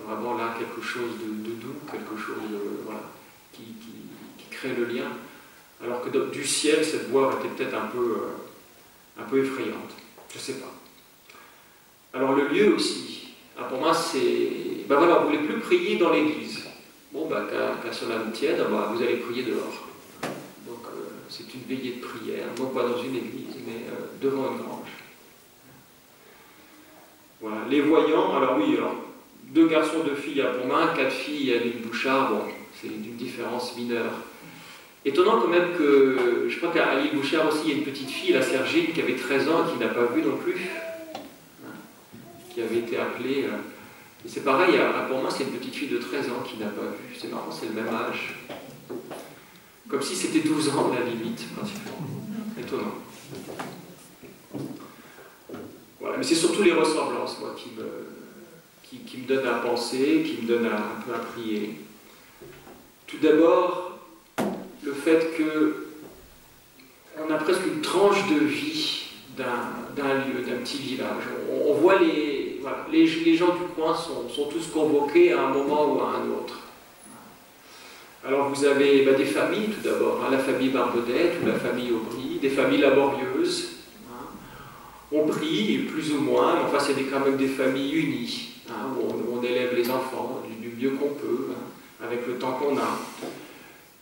vraiment là quelque chose de doux, quelque chose qui crée le lien. Alors que du ciel, cette voix était peut-être un peu effrayante. Je ne sais pas. Alors le lieu aussi, pour moi, c'est... on ne voulait plus prier dans l'église. Bon, qu'à cela ne tienne, vous allez prier dehors. Donc, c'est une veillée de prière, non pas dans une église, mais devant une grange. Voilà. Les voyants, alors 2 garçons, 2 filles à Pourmain, 4 filles à l'île Bouchard, bon, c'est d'une différence mineure. Étonnant quand même que, je crois qu'à l'île Bouchard aussi, il y a une petite fille, la Sergine, qui avait 13 ans et qui n'a pas vu non plus, qui avait été appelée... Et c'est pareil, pour moi, c'est une petite fille de 13 ans qui n'a pas vu. C'est marrant, c'est le même âge. Comme si c'était 12 ans, la limite, pratiquement. Étonnant. Voilà, mais c'est surtout les ressemblances, moi, qui me donnent à penser, qui me donnent un peu à prier. Tout d'abord, le fait qu'on a presque une tranche de vie d'un lieu, d'un petit village. On voit les gens du coin sont tous convoqués à un moment ou à un autre. Alors vous avez des familles tout d'abord, la famille Barbedette ou la famille Aubry, des familles laborieuses. On prie plus ou moins, mais enfin c'est quand même des familles unies, où on élève les enfants du mieux qu'on peut, avec le temps qu'on a.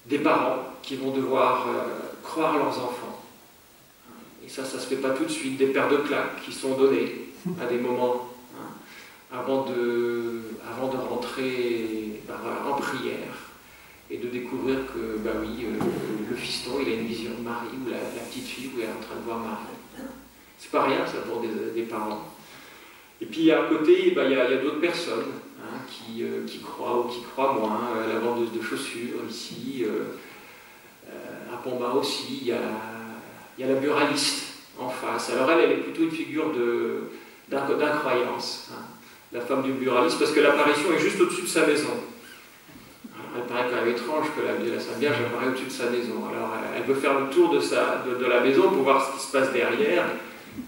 Des parents qui vont devoir croire leurs enfants. Et ça se fait pas tout de suite, des paires de claques qui sont données. à des moments, hein, avant de rentrer en prière et de découvrir que, bah oui, le fiston, il a une vision de Marie, ou la petite fille, où elle est en train de voir Marie. C'est pas rien, ça, pour des parents. Et puis, à côté, bah, il y a d'autres personnes, hein, qui croient ou qui croient moins. La vendeuse de chaussures, ici, à Pontmain aussi, il y a la buraliste en face. Alors elle est plutôt une figure d'incroyance, hein, la femme du buraliste, parce que l'apparition est juste au-dessus de sa maison. Alors elle paraît quand même étrange que la Sainte Vierge apparaît au-dessus de sa maison. Alors elle veut faire le tour de la maison pour voir ce qui se passe derrière,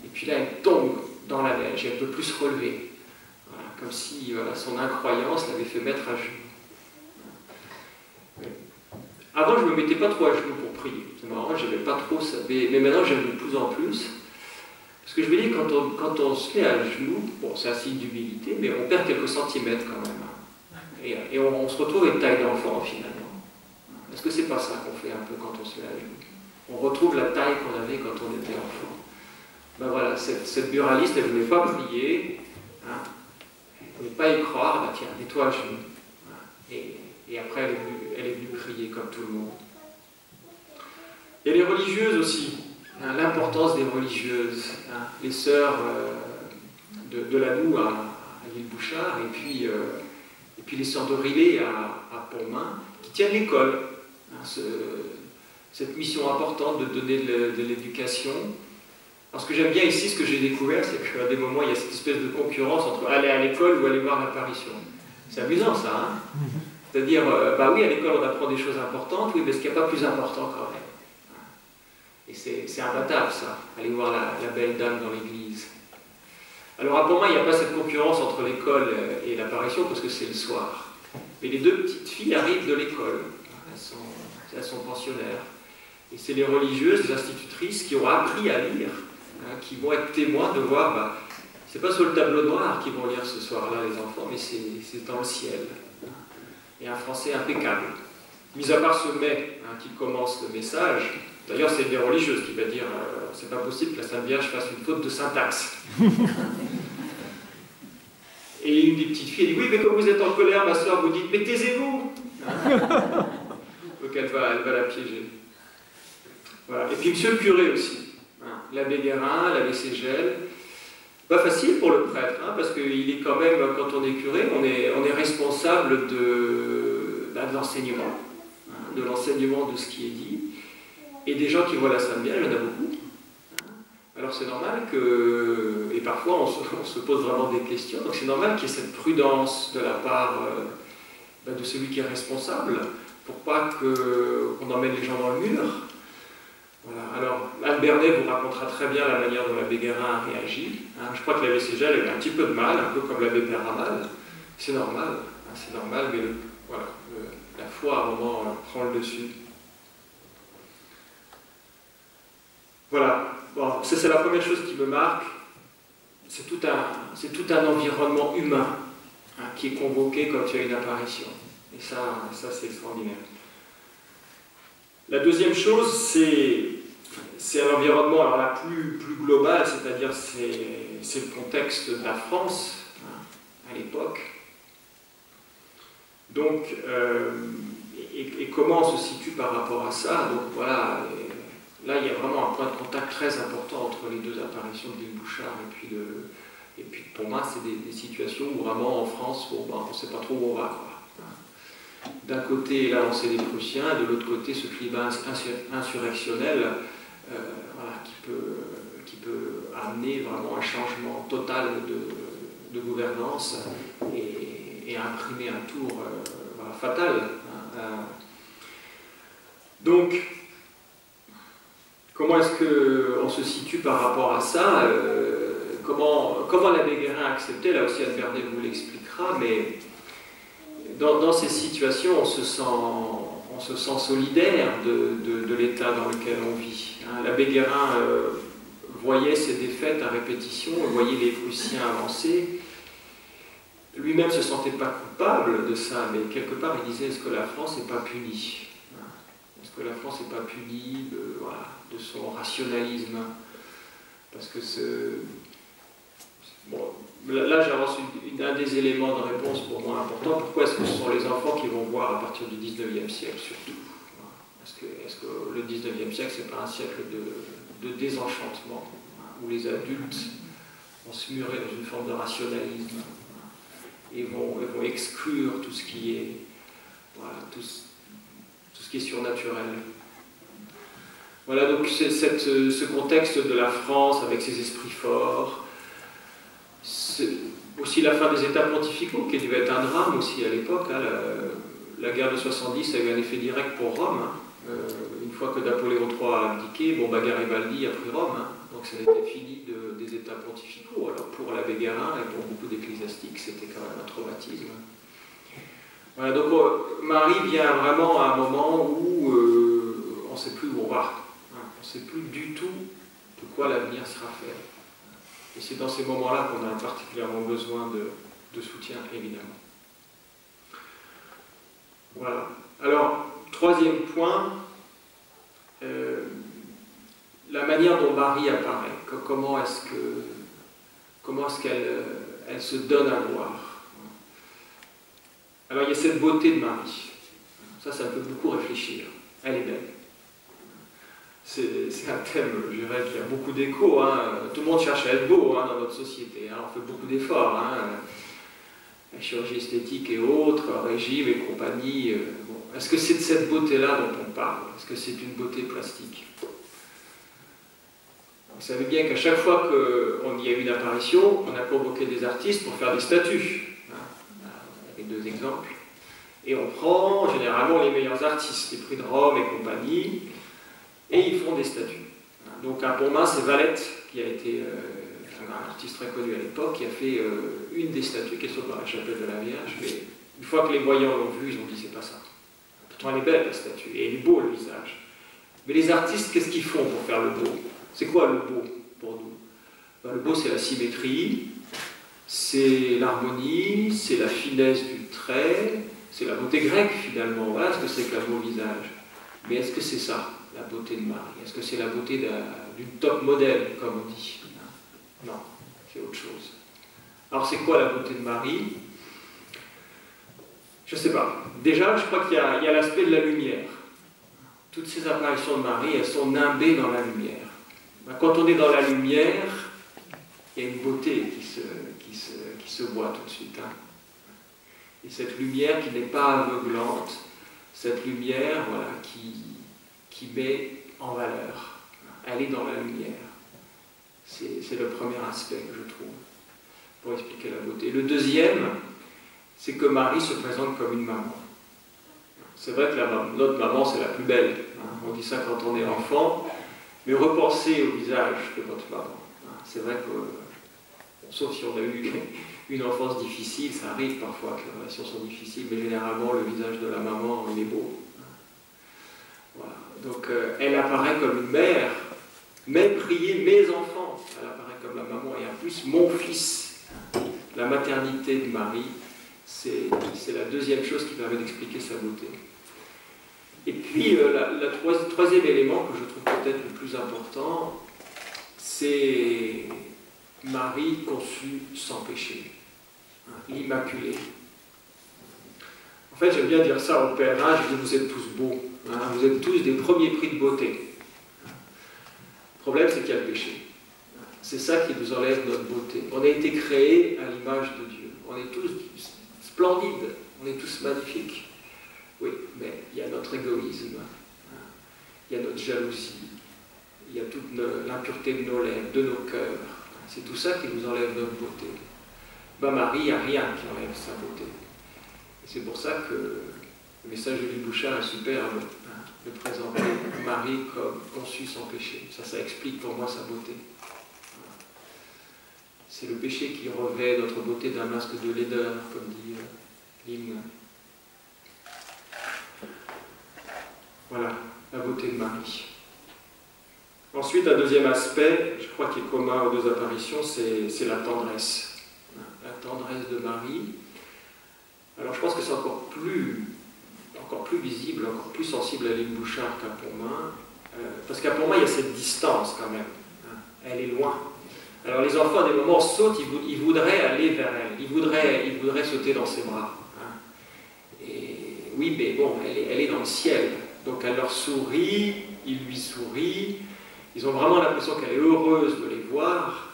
et puis là elle tombe dans la neige, et elle ne peut plus se relever. Voilà, comme si son incroyance l'avait fait mettre à genoux. Avant, je ne me mettais pas trop à genoux pour prier. C'est marrant, je n'aimais pas trop ça. Mais maintenant, j'aime de plus en plus. Parce que je me dis, quand on se met à genoux, bon, c'est un signe d'humilité, mais on perd quelques centimètres quand même. Et on se retrouve avec une taille d'enfant, finalement. Est-ce que c'est pas ça qu'on fait un peu quand on se met à genoux? On retrouve la taille qu'on avait quand on était enfant. Ben voilà, cette buraliste, elle ne voulait pas prier. Hein, elle ne voulait pas y croire. Ben tiens, mets-toi à genoux. Voilà. Et après, elle est venue prier comme tout le monde. Il y a les religieuses aussi, hein, l'importance des religieuses, hein, les sœurs de la Noue à l'île Bouchard, et puis les sœurs de Rillet à Pontmain, qui tiennent l'école. Hein, cette mission importante de donner de l'éducation. Alors ce que j'aime bien ici, ce que j'ai découvert, c'est qu'à des moments, il y a cette espèce de concurrence entre aller à l'école ou aller voir l'apparition. C'est amusant ça, hein. C'est-à-dire, bah oui, à l'école on apprend des choses importantes, oui, mais est-ce qu'il n'y a pas plus important quand même? Et c'est imbattable ça, aller voir la belle dame dans l'église. Alors à Pontmain, il n'y a pas cette concurrence entre l'école et l'apparition, parce que c'est le soir. Mais les deux petites filles arrivent de l'école, elles sont pensionnaires. Et c'est les religieuses, les institutrices qui ont appris à lire, hein, qui vont être témoins de voir, bah, c'est pas sur le tableau noir qu'ils vont lire ce soir-là les enfants, mais c'est dans le ciel. Et un français impeccable. Mis à part ce mais, hein, qui commence le message, d'ailleurs c'est une des religieuses qui va dire c'est pas possible que la Sainte Vierge fasse une faute de syntaxe. Et une des petites filles dit oui, mais comme vous êtes en colère, ma soeur, vous dites mais taisez-vous. Donc elle va la piéger. Voilà. Et puis monsieur le curé aussi, hein, l'abbé Guérin, l'abbé Ségel. Pas facile pour le prêtre, hein, parce qu'il est quand même, quand on est curé, on est responsable de l'enseignement, hein, de l'enseignement de ce qui est dit. Et des gens qui voient la Sainte Vierge, il y en a beaucoup. Hein. Alors c'est normal que, et parfois on se pose vraiment des questions, donc c'est normal qu'il y ait cette prudence de la part de celui qui est responsable, pour pas qu'on emmène les gens dans le mur. Voilà. Alors, Anne Bernet vous racontera très bien la manière dont l'abbé Guérin a réagi. Hein. Je crois que l'abbé Ségel avait un petit peu de mal, un peu comme l'abbé Perramal. C'est normal, hein, c'est normal, mais voilà, la foi à un moment prend le dessus. Voilà, bon, ça c'est la première chose qui me marque. C'est tout un environnement humain, hein, qui est convoqué quand il y a une apparition. Et ça c'est extraordinaire. La deuxième chose, c'est un environnement alors là, plus global, c'est-à-dire c'est le contexte de la France, hein, à l'époque. Donc, et comment on se situe par rapport à ça? Donc voilà, là il y a vraiment un point de contact très important entre les deux apparitions de l'île Bouchard et puis pour moi c'est des situations où vraiment en France, bon, ben, on ne sait pas trop où on va, quoi. D'un côté l'avancée des Prussiens, de l'autre côté ce climat insurrectionnel, voilà, qui peut amener vraiment un changement total de gouvernance et imprimer un tour voilà, fatal. Hein. Donc, comment est-ce qu'on se situe par rapport à ça? Comment l'abbé Guérin a accepté? Là aussi Anne Bernet vous l'expliquera, mais dans ces situations, on se sent solidaire de l'état dans lequel on vit. Hein. L'abbé Guérin voyait ces défaites à répétition, voyait les Prussiens avancer. Lui-même ne se sentait pas coupable de ça, mais quelque part il disait, est-ce que la France n'est pas punie? Hein. Est-ce que la France n'est pas punie voilà, de son rationalisme? Parce que Bon, là j'avance un des éléments de réponse pour moi important. Pourquoi est-ce que ce sont les enfants qui vont voir à partir du 19e siècle surtout? Est-ce que le 19e siècle, c'est pas un siècle de désenchantement, où les adultes vont se murer dans une forme de rationalisme et vont exclure tout ce qui est, voilà, tout ce qui est surnaturel. Voilà, donc c'est ce contexte de la France avec ses esprits forts, aussi la fin des États pontificaux, qui devait être un drame aussi à l'époque. Hein, la guerre de 70 a eu un effet direct pour Rome. Hein. Une fois que Napoléon III a abdiqué, Garibaldi a pris Rome. Hein. Donc ça a été fini des États pontificaux. Alors pour l'abbé Guérin et pour beaucoup d'ecclésiastiques, c'était quand même un traumatisme. Voilà, donc Marie vient vraiment à un moment où on ne sait plus où on va. Hein. On ne sait plus du tout de quoi l'avenir sera fait. Et c'est dans ces moments-là qu'on a particulièrement besoin de soutien, évidemment. Voilà. Alors, troisième point, la manière dont Marie apparaît. Comment est-ce qu'elle se donne à voir? Alors, il y a cette beauté de Marie. Ça me fait beaucoup réfléchir. Elle est belle. C'est un thème, je dirais, qui a beaucoup d'écho. Hein. Tout le monde cherche à être beau hein, dans notre société. Hein. On fait beaucoup d'efforts. Hein. La chirurgie esthétique et autres, régime et compagnie. Bon. Est-ce que c'est de cette beauté-là dont on parle? Est-ce que c'est une beauté plastique? Vous savez bien qu'à chaque fois qu'il y a eu une apparition, on a convoqué des artistes pour faire des statues. Hein. Avec deux exemples. Et on prend généralement les meilleurs artistes, les prix de Rome et compagnie. Et ils font des statues. Donc pour moi, c'est Valette, qui a été un artiste très connu à l'époque, qui a fait une des statues qui est sur la chapelle de la Vierge. Mais une fois que les voyants l'ont vue, ils ont dit c'est pas ça. Pourtant, elle est belle la statue, et elle est beau le visage. Mais les artistes, qu'est-ce qu'ils font pour faire le beau? C'est quoi le beau pour nous? Le beau, c'est la symétrie, c'est l'harmonie, c'est la finesse du trait, c'est la beauté grecque finalement. Voilà ce que c'est qu'un beau visage. Mais est-ce que c'est ça, la beauté de Marie? Est-ce que c'est la beauté d'une top modèle, comme on dit? Non, c'est autre chose. Alors c'est quoi la beauté de Marie? Je ne sais pas. Déjà, je crois qu'il y a l'aspect de la lumière. Toutes ces apparitions de Marie, elles sont nimbées dans la lumière. Quand on est dans la lumière, il y a une beauté qui se voit tout de suite. Hein. Et cette lumière qui n'est pas aveuglante, cette lumière voilà, qui met en valeur. Elle est dans la lumière. C'est le premier aspect que je trouve, pour expliquer la beauté. Le deuxième, c'est que Marie se présente comme une maman. C'est vrai que notre maman, c'est la plus belle. Hein. On dit ça quand on est enfant, mais repensez au visage de votre maman. Hein. C'est vrai que, sauf si on a eu une enfance difficile, ça arrive parfois que les relations sont difficiles, mais généralement, le visage de la maman, il est beau. Voilà. Donc, elle apparaît comme une mère, mais priez mes enfants. Elle apparaît comme la maman, et en plus, mon fils. La maternité de Marie, c'est la deuxième chose qui permet d'expliquer sa beauté. Et puis, le troisième élément que je trouve peut-être le plus important, c'est Marie conçue sans péché, hein, l'Immaculée. En fait, j'aime bien dire ça au pèlerinage, je dis vous êtes tous beaux, hein, vous êtes tous des premiers prix de beauté. Le problème, c'est qu'il y a le péché. C'est ça qui nous enlève notre beauté. On a été créés à l'image de Dieu. On est tous splendides, on est tous magnifiques. Oui, mais il y a notre égoïsme, il y a notre jalousie, il y a toute l'impureté de nos lèvres, de nos cœurs. C'est tout ça qui nous enlève notre beauté. Marie, il n'y a rien qui enlève sa beauté. Et c'est pour ça que le message de Louis Bouchard est superbe, hein, de présenter Marie comme conçue sans péché. Ça explique pour moi sa beauté. C'est le péché qui revêt notre beauté d'un masque de laideur, comme dit l'hymne. Voilà, la beauté de Marie. Ensuite, un deuxième aspect, je crois qu'il est commun aux deux apparitions, c'est la tendresse. La tendresse de Marie. Alors je pense que c'est encore plus visible, encore plus sensible à l'île Bouchard qu'à Pontmain, parce qu'à Pontmain, il y a cette distance quand même. Elle est loin. Alors les enfants, à des moments, sautent, ils voudraient aller vers elle, ils voudraient sauter dans ses bras. Hein. Et oui, mais bon, elle est dans le ciel. Donc elle leur sourit, ils lui sourient, ils ont vraiment l'impression qu'elle est heureuse de les voir.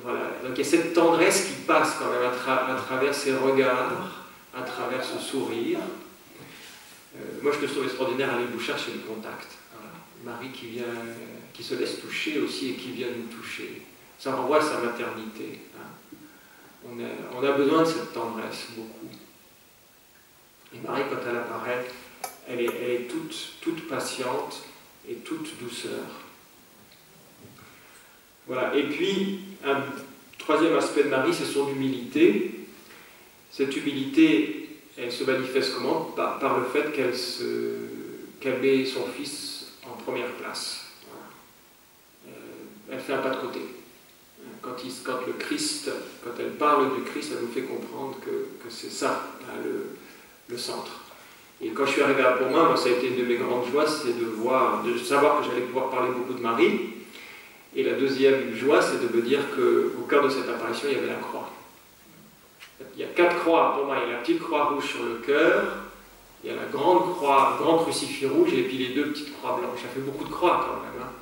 Voilà. Donc il y a cette tendresse qui passe quand même à travers ses regards, à travers ce sourire. Moi je te trouve extraordinaire, Alain Bouchard, c'est le contact. Voilà. Marie qui se laisse toucher aussi et qui vient nous toucher. Ça renvoie à sa maternité. Hein. On a besoin de cette tendresse, beaucoup. Et Marie, quand elle apparaît, elle est toute patiente et toute douceur. Voilà. Et puis, un troisième aspect de Marie, c'est son humilité. Cette humilité, elle se manifeste comment? Par le fait qu'elle met son fils en première place. Voilà. Elle fait un pas de côté. Quand le Christ, quand elle parle du Christ, elle nous fait comprendre que c'est ça, hein, le centre. Et quand je suis arrivé à Pontmain, moi, ça a été une de mes grandes joies, c'est de savoir que j'allais pouvoir parler beaucoup de Marie. Et la deuxième joie, c'est de me dire qu'au cœur de cette apparition, il y avait la croix. Il y a 4 croix à Pontmain. Il y a la petite croix rouge sur le cœur, il y a la grande croix, grand crucifix rouge, et puis les 2 petites croix blanches. Ça fait beaucoup de croix quand même. Hein.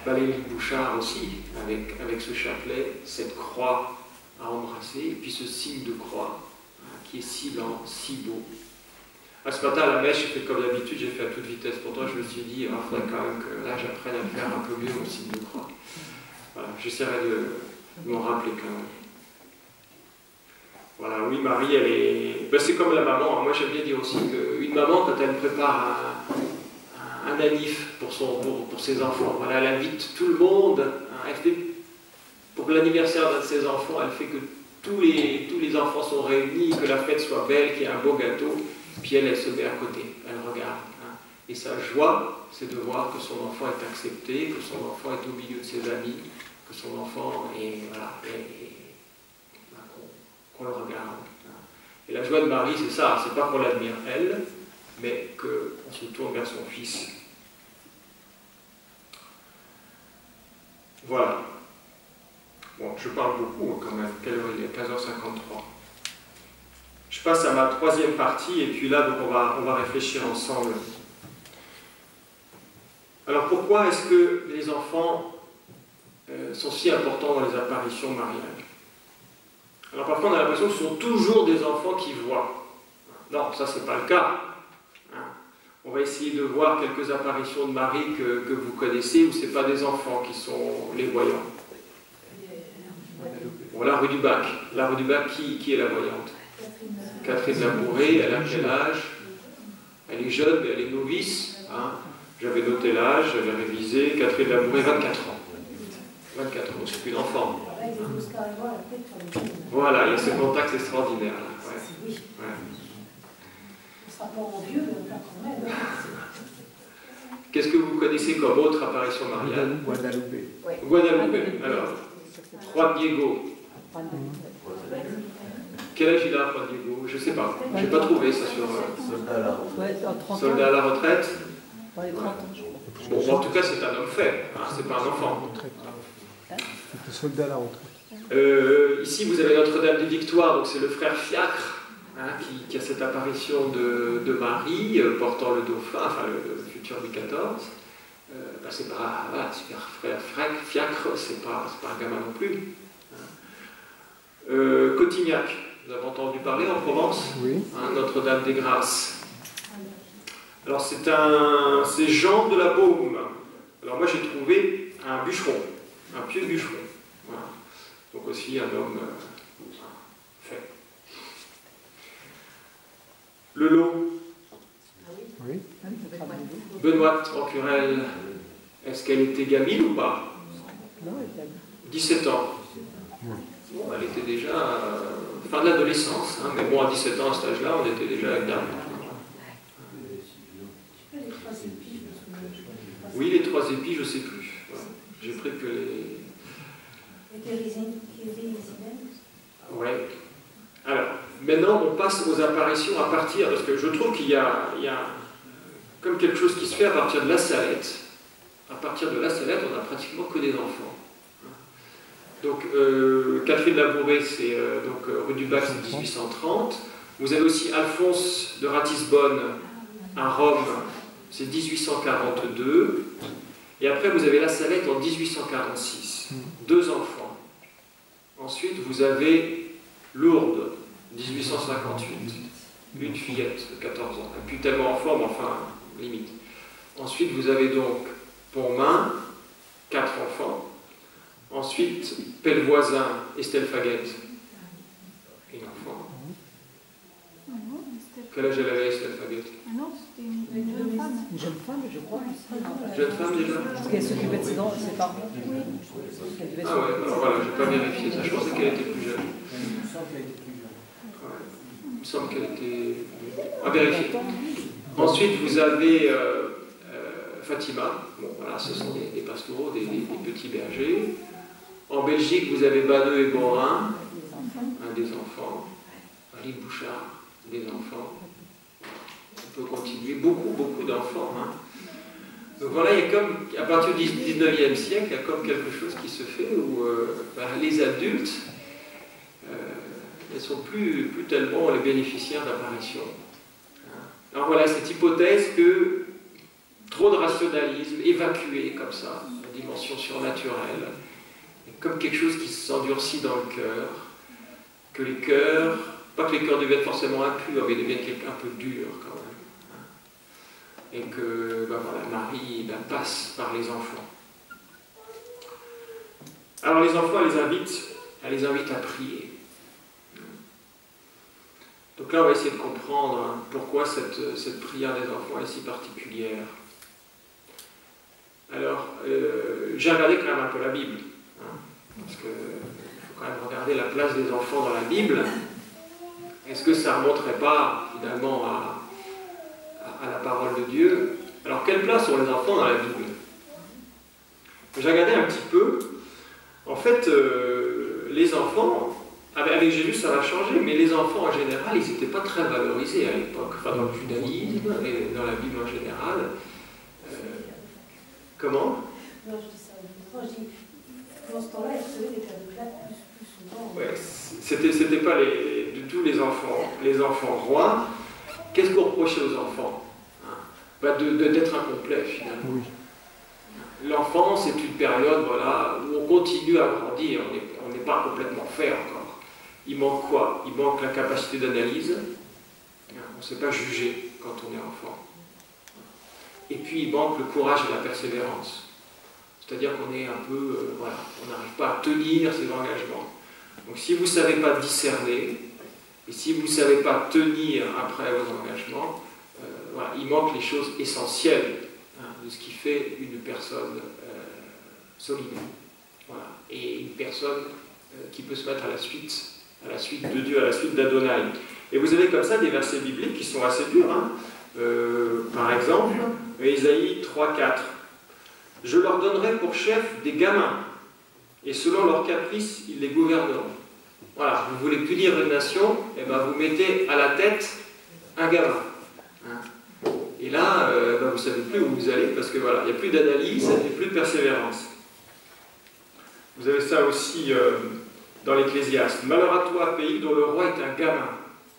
Valérie Bouchard aussi, avec ce chapelet, cette croix à embrasser, et puis ce signe de croix, hein, qui est si lent, si beau. Ce matin, à la mèche, j'ai fait comme d'habitude, j'ai fait à toute vitesse. Pourtant, je me suis dit, il faudrait quand même que là, j'apprenne à faire un peu mieux au signe de croix. Voilà, j'essaierai de m'en rappeler quand même. Voilà, oui, Marie, elle est... Ben, c'est comme la maman. Moi, j'aime bien dire aussi qu'une maman, quand elle prépare un anniv pour ses enfants, voilà, elle invite tout le monde. Hein, elle fait, pour l'anniversaire d'un de ses enfants, elle fait que tous les enfants sont réunis, que la fête soit belle, qu'il y ait un beau gâteau. Puis elle se met à côté, elle regarde. Hein. Et sa joie, c'est de voir que son enfant est accepté, que son enfant est au milieu de ses amis, que son enfant est, voilà, qu'on le regarde. Hein. Et la joie de Marie, c'est ça, c'est pas qu'on l'admire elle, mais qu'on se tourne vers son fils. Voilà. Bon, je parle beaucoup quand même. Quelle heure il est? 15h53. Je passe à ma troisième partie, et puis là, donc, on va réfléchir ensemble. Alors, pourquoi est-ce que les enfants sont si importants dans les apparitions mariales? Alors, parfois, on a l'impression que ce sont toujours des enfants qui voient. Non, ça, c'est pas le cas. Hein. On va essayer de voir quelques apparitions de Marie que vous connaissez, où ce n'est pas des enfants qui sont les voyants. Bon, la rue du Bac. La rue du Bac, qui est la voyante? Catherine Labouré. Elle a quel âge? Elle est jeune, mais elle est novice. Hein. J'avais noté l'âge, j'avais révisé. Catherine Labouré, 24 ans. 24 ans, c'est une enfant. Voilà, il y a ce contact extraordinaire. Ouais. Ouais. Qu'est-ce que vous connaissez comme autre apparition mariale? Guadalupe. Alors, Juan Diego. Quel âge il a, Juan Diego? Je ne sais pas. Je n'ai pas trouvé ça sur... Soldat à la retraite. Soldat à la retraite. Bon, en tout cas, c'est un homme fait. Hein, c'est pas un enfant. C'était soldat à la retraite. Ici, vous avez Notre-Dame des Victoires, donc c'est le frère Fiacre, hein, qui a cette apparition de Marie portant le dauphin, enfin le futur Louis XIV. Ben, c'est pas... Voilà, frère Fiacre, c'est pas un gamin non plus. Hein. Cotignac. Vous avez entendu parler en Provence? Oui. Hein, Notre-Dame des Grâces. Alors c'est Jean de la Baume. Alors moi j'ai trouvé un bûcheron, un pieux bûcheron. Voilà. Donc aussi un homme fait. Le lot. Oui. Benoît Rancurel, est-ce qu'elle était gamine ou pas? Non, elle a 17 ans. Bon, elle était déjà fin de l'adolescence, hein, mais bon, à 17 ans, à cet âge-là, on était déjà avec dame. Oui, les 3 épis, je ne sais plus. Ouais. J'ai pris que les... Ouais. Alors, maintenant, on passe aux apparitions à partir, parce que je trouve qu'il y a comme quelque chose qui se fait à partir de la Salette. À partir de la Salette, on n'a pratiquement que des enfants. Donc, Catherine Labouré, c'est rue du Bac, c'est 1830. Vous avez aussi Alphonse de Ratisbonne à Rome, c'est 1842. Et après, vous avez La Salette en 1846. 2 enfants. Ensuite, vous avez Lourdes, 1858. Une fillette de 14 ans. Et puis tellement en forme, enfin, limite. Ensuite, vous avez donc Pontmain, 4 enfants. Ensuite, Pellevoisin, Estelle Faguette, une enfant. Quel âge elle avait, Estelle Faguette? Non, c'était une jeune femme. Une jeune femme, je crois. Jeune femme déjà? Parce qu'elle s'occupait de ses parents. Ah ouais, alors voilà, je n'ai pas vérifié ça. Je pensais qu'elle était plus jeune. Il me semble qu'elle était... À vérifier. Ensuite, vous avez Fatima. Bon, voilà, ce sont des pastoraux, des petits bergers. En Belgique, vous avez Banneux et Borin, des enfants. Marie Bouchard, des enfants. On peut continuer. Beaucoup d'enfants. Hein. Donc voilà, il y a comme, à partir du 19e siècle, il y a comme quelque chose qui se fait où les adultes ne sont plus tellement les bénéficiaires d'apparition. Alors voilà, cette hypothèse que trop de rationalisme, évacué comme ça, la dimension surnaturelle, comme quelque chose qui s'endurcit dans le cœur, que les cœurs, pas que les cœurs deviennent forcément impurs, mais deviennent un peu durs quand même. Et que voilà, Marie passe par les enfants. Alors les enfants, elle les invite à prier. Donc là, on va essayer de comprendre pourquoi cette prière des enfants est si particulière. Alors, j'ai regardé quand même un peu la Bible, parce qu'il faut quand même regarder la place des enfants dans la Bible. Est-ce que ça ne remonterait pas, finalement, à la parole de Dieu? Alors, quelle place ont les enfants dans la Bible? J'ai regardé un petit peu. En fait, les enfants, avec Jésus, ça va changer, mais les enfants, en général, ils n'étaient pas très valorisés à l'époque. Enfin, dans le judaïsme et dans la Bible en général. Comment? Non, je dis ça. Moi, je dis, dans ce temps-là, ils recevaient des cadeaux là plus souvent. Ouais, c'était pas du tout les enfants rois. Qu'est-ce qu'on reprochait aux enfants? D'être incomplets, finalement. Oui. L'enfance, c'est une période où on continue à grandir, on n'est pas complètement fait encore. Il manque quoi? Il manque la capacité d'analyse. On ne sait pas juger quand on est enfant. Et puis il manque le courage et la persévérance. C'est-à-dire qu'on est un peu, on n'arrive pas à tenir ses engagements. Donc si vous ne savez pas discerner, et si vous ne savez pas tenir après vos engagements, il manque les choses essentielles de ce qui fait une personne solide. Voilà. Et une personne qui peut se mettre à la suite de Dieu, à la suite d'Adonai. Et vous avez comme ça des versets bibliques qui sont assez durs. Par exemple, Ésaïe 3,4. Je leur donnerai pour chef des gamins, et selon leurs caprices, ils les gouverneront. Voilà, vous voulez punir une nation, et vous mettez à la tête un gamin. Et là, vous ne savez plus où vous allez, parce que voilà, il n'y a plus d'analyse et plus de persévérance. Vous avez ça aussi dans l'Ecclésiaste. Malheur à toi, pays dont le roi est un gamin,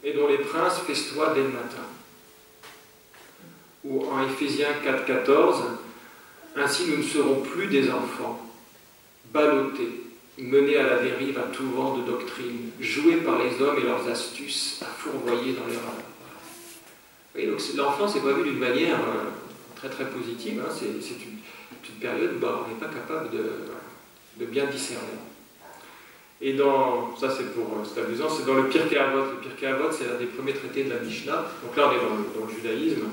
et dont les princes festoient dès le matin. Ou en Éphésiens 4,14, ainsi nous ne serons plus des enfants, ballottés, menés à la dérive à tout vent de doctrine, joués par les hommes et leurs astuces, à fourvoyer dans l'erreur. Oui, donc l'enfance n'est pas vu d'une manière très très positive. C'est une période où on n'est pas capable de bien discerner. Et ça c'est amusant, c'est dans le Pirkei Avot. Le Pirkei Avot, c'est l'un des premiers traités de la Mishnah. Donc là, on est dans le judaïsme.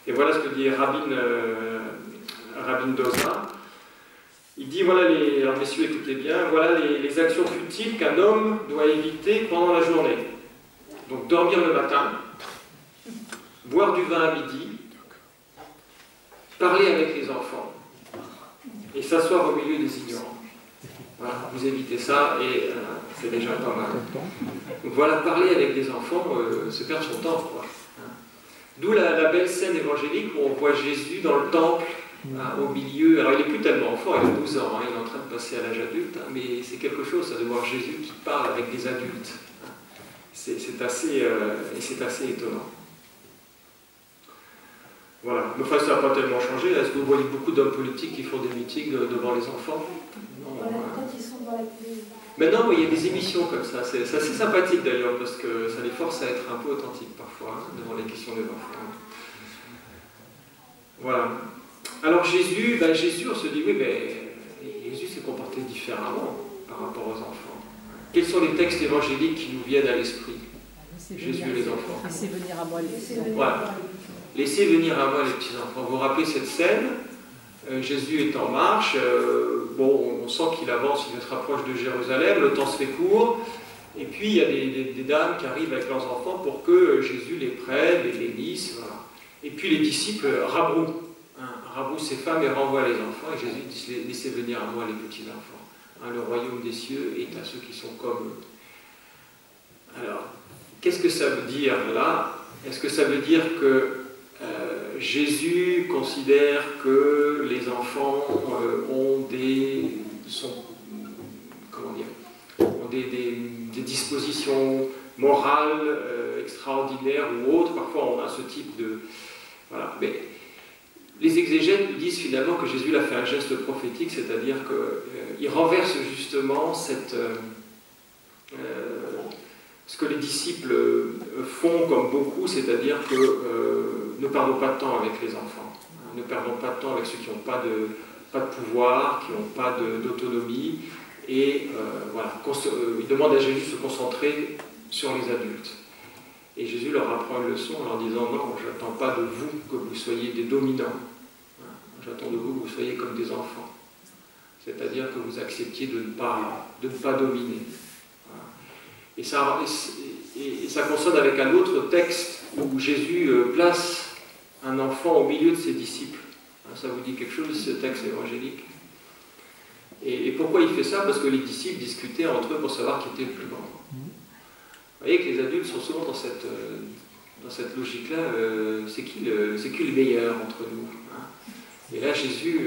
Et voilà ce que dit Rabbi Dosa. Il dit, alors messieurs, écoutez bien, voilà les actions futiles qu'un homme doit éviter pendant la journée. Donc dormir le matin, boire du vin à midi, parler avec les enfants et s'asseoir au milieu des ignorants. Voilà, vous évitez ça et c'est déjà pas mal. Donc voilà, parler avec des enfants, c'est perdre son temps, quoi. D'où la belle scène évangélique où on voit Jésus dans le temple au milieu. Alors il n'est plus tellement enfant, il a 12 ans, il est en train de passer à l'âge adulte, mais c'est quelque chose, ça, de voir Jésus qui parle avec des adultes. C'est assez étonnant. Voilà. Mais enfin, ça n'a pas tellement changé. Est-ce que vous voyez beaucoup d'hommes politiques qui font des meetings devant les enfants? Non. Quand ils sont dans la télé. Maintenant, il y a des émissions comme ça. C'est assez sympathique d'ailleurs, parce que ça les force à être un peu authentiques parfois, devant les questions des enfants. Voilà. Alors Jésus, on se dit, oui, mais Jésus s'est comporté différemment par rapport aux enfants. Quels sont les textes évangéliques qui nous viennent à l'esprit? Jésus et les enfants. Laissez venir à moi les petits enfants. Voilà. Laissez venir à moi les petits enfants. Vous vous rappelez cette scène? Jésus est en marche. On sent qu'il avance, il se rapproche de Jérusalem. Le temps se fait court. Et puis il y a des dames qui arrivent avec leurs enfants pour que Jésus les prenne, les bénisse. Voilà. Et puis les disciples rabrouent ces femmes et renvoient les enfants. Et Jésus dit, laissez venir à moi les petits enfants. Le royaume des cieux est à ceux qui sont comme eux. Alors, qu'est-ce que ça veut dire là? Est-ce que ça veut dire que Jésus considère que les enfants ont des des dispositions morales extraordinaires ou autres? Parfois on a ce type de... Voilà. Mais les exégètes disent finalement que Jésus a fait un geste prophétique, c'est-à-dire qu'il renverse justement ce que les disciples font comme beaucoup, c'est-à-dire que ne perdons pas de temps avec les enfants, ne perdons pas de temps avec ceux qui n'ont pas de pouvoir, qui n'ont pas d'autonomie, et voilà, ils demandent à Jésus de se concentrer sur les adultes. Et Jésus leur apprend une leçon en leur disant, non, je n'attends pas de vous que vous soyez des dominants, j'attends de vous que vous soyez comme des enfants, c'est-à-dire que vous acceptiez de ne pas dominer. Et ça consonne avec un autre texte où Jésus place un enfant au milieu de ses disciples. Ça vous dit quelque chose, ce texte évangélique? Et pourquoi il fait ça? Parce que les disciples discutaient entre eux pour savoir qui était le plus grand. Vous voyez que les adultes sont souvent dans cette logique-là, c'est qui le meilleur entre nous, hein? Et là, Jésus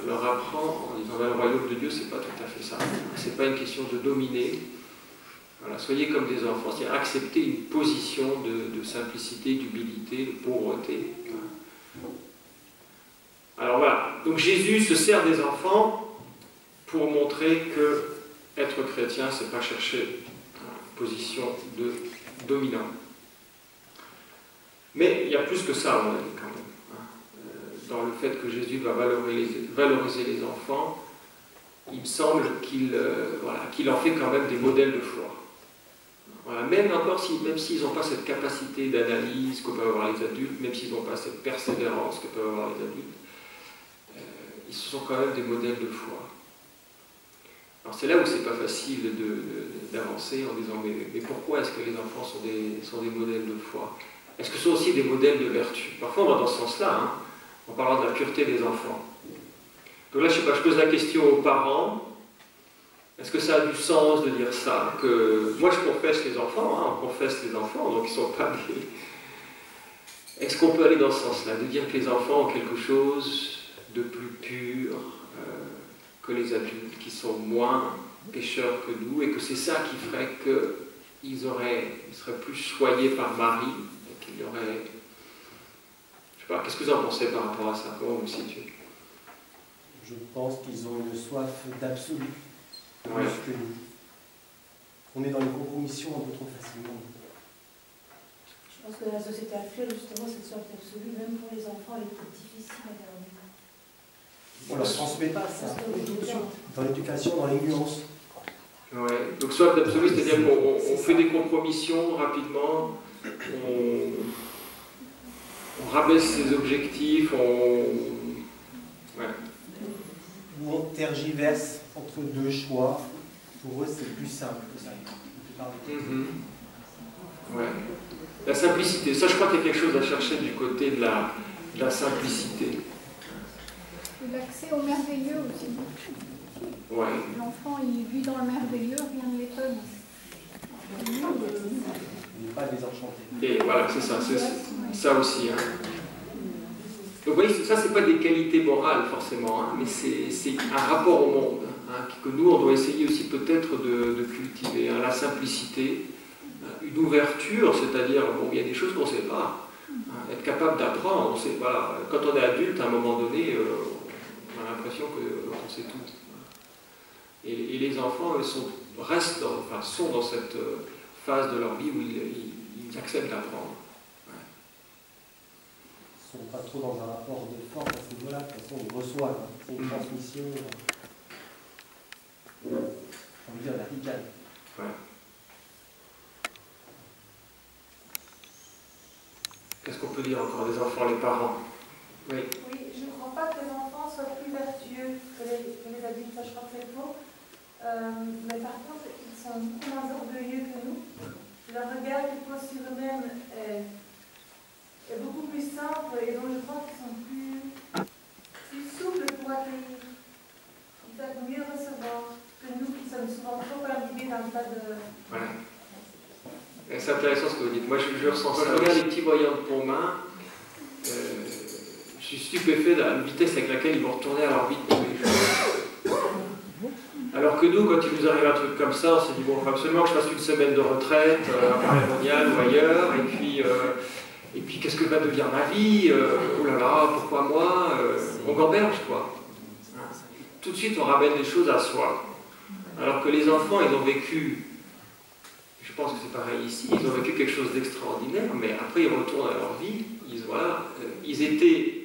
leur apprend en disant, le royaume de Dieu, c'est pas tout à fait ça. C'est pas une question de dominer. Voilà, soyez comme des enfants, c'est-à-dire accepter une position de simplicité, d'humilité, de pauvreté. Alors voilà, donc Jésus se sert des enfants pour montrer que être chrétien, c'est pas chercher une position de dominant. Mais il y a plus que ça, on a dit quand même. Dans le fait que Jésus va valoriser les enfants, il me semble qu'il en fait quand même des modèles de foi. Voilà, même s'ils n'ont pas cette capacité d'analyse que peuvent avoir les adultes, même s'ils n'ont pas cette persévérance que peuvent avoir les adultes, ils sont quand même des modèles de foi. Alors c'est là où c'est pas facile d'avancer en disant mais pourquoi est-ce que les enfants sont des modèles de foi? Est-ce que ce sont aussi des modèles de vertu? Parfois on va dans ce sens-là, en parlant de la pureté des enfants. Donc là je pose la question aux parents. Est-ce que ça a du sens de dire ça? Que moi je confesse les enfants, on confesse les enfants, donc ils ne sont pas des... Est-ce qu'on peut aller dans ce sens-là, de dire que les enfants ont quelque chose de plus pur que les adultes, qui sont moins pécheurs que nous, et que c'est ça qui ferait qu'ils seraient plus choyés par Marie, et qu'il y aurait... Je sais pas, qu'est-ce que vous en pensez par rapport à ça? Comment vous vous situez? Je pense qu'ils ont une soif d'absolu. Ouais. Que nous. On est dans les compromissions un peu trop facilement. Je pense que dans la société actuelle, justement, cette soif absolue, même pour les enfants, elle est très difficile à garder. On ne leur transmet pas ça. Dans l'éducation, dans les nuances. Ouais. Donc soif d'absolu, c'est-à-dire qu'on fait des compromissions rapidement, on rabaisse ses objectifs, ouais. Ou on tergiverse entre deux choix. Pour eux, c'est plus simple que ça. Ouais. La simplicité, ça je crois qu'il y a quelque chose à chercher du côté de la simplicité. L'accès au merveilleux aussi. Ouais. L'enfant, il vit dans le merveilleux, rien ne l'étonne. Il n'est pas désenchanté. Et voilà, c'est ça aussi. Donc vous voyez, ça, c'est pas des qualités morales forcément, hein, mais c'est un rapport au monde, hein, que nous, on doit essayer aussi peut-être de cultiver, hein, la simplicité, une ouverture, c'est-à-dire, bon, il y a des choses qu'on ne sait pas, hein, être capable d'apprendre, voilà, quand on est adulte, à un moment donné, on a l'impression qu'on sait tout. Et les enfants, eux, sont dans cette phase de leur vie où ils acceptent d'apprendre. Ils ne sont pas trop dans un rapport de force à ce niveau-là, de toute façon ils reçoivent, c'est une transmission, j'ai envie de dire verticale. Ouais. Qu'est-ce qu'on peut dire encore des enfants, les parents? Oui. Oui, je ne crois pas que les enfants soient plus vertueux que les adultes, ça je crois que c'est faux. Mais par contre, ils sont beaucoup moins orgueilleux que nous. Leur regard qu'ils posent sur eux-mêmes est beaucoup plus simple et donc je crois qu'ils sont plus souples pour accueillir. Ils savent mieux recevoir que nous qui sommes souvent trop imbibés dans le tas de... Ouais. C'est intéressant ce que vous dites. Moi, je ressens ça. Je regarde les petits voyants de Pontmain. Je suis stupéfait de la vitesse avec laquelle ils vont retourner à leur vie de tous les jours. Alors que nous, quand il nous arrive un truc comme ça, on s'est dit, bon, il faut absolument que je fasse une semaine de retraite, à Paris Mondial ou ailleurs, et puis qu'est-ce que va devenir ma vie? Oh là là, pourquoi moi? On gamberge, quoi. Tout de suite, on ramène les choses à soi. Alors que les enfants, ils ont vécu, je pense que c'est pareil ici, ils ont vécu quelque chose d'extraordinaire, mais après, ils retournent à leur vie, ils étaient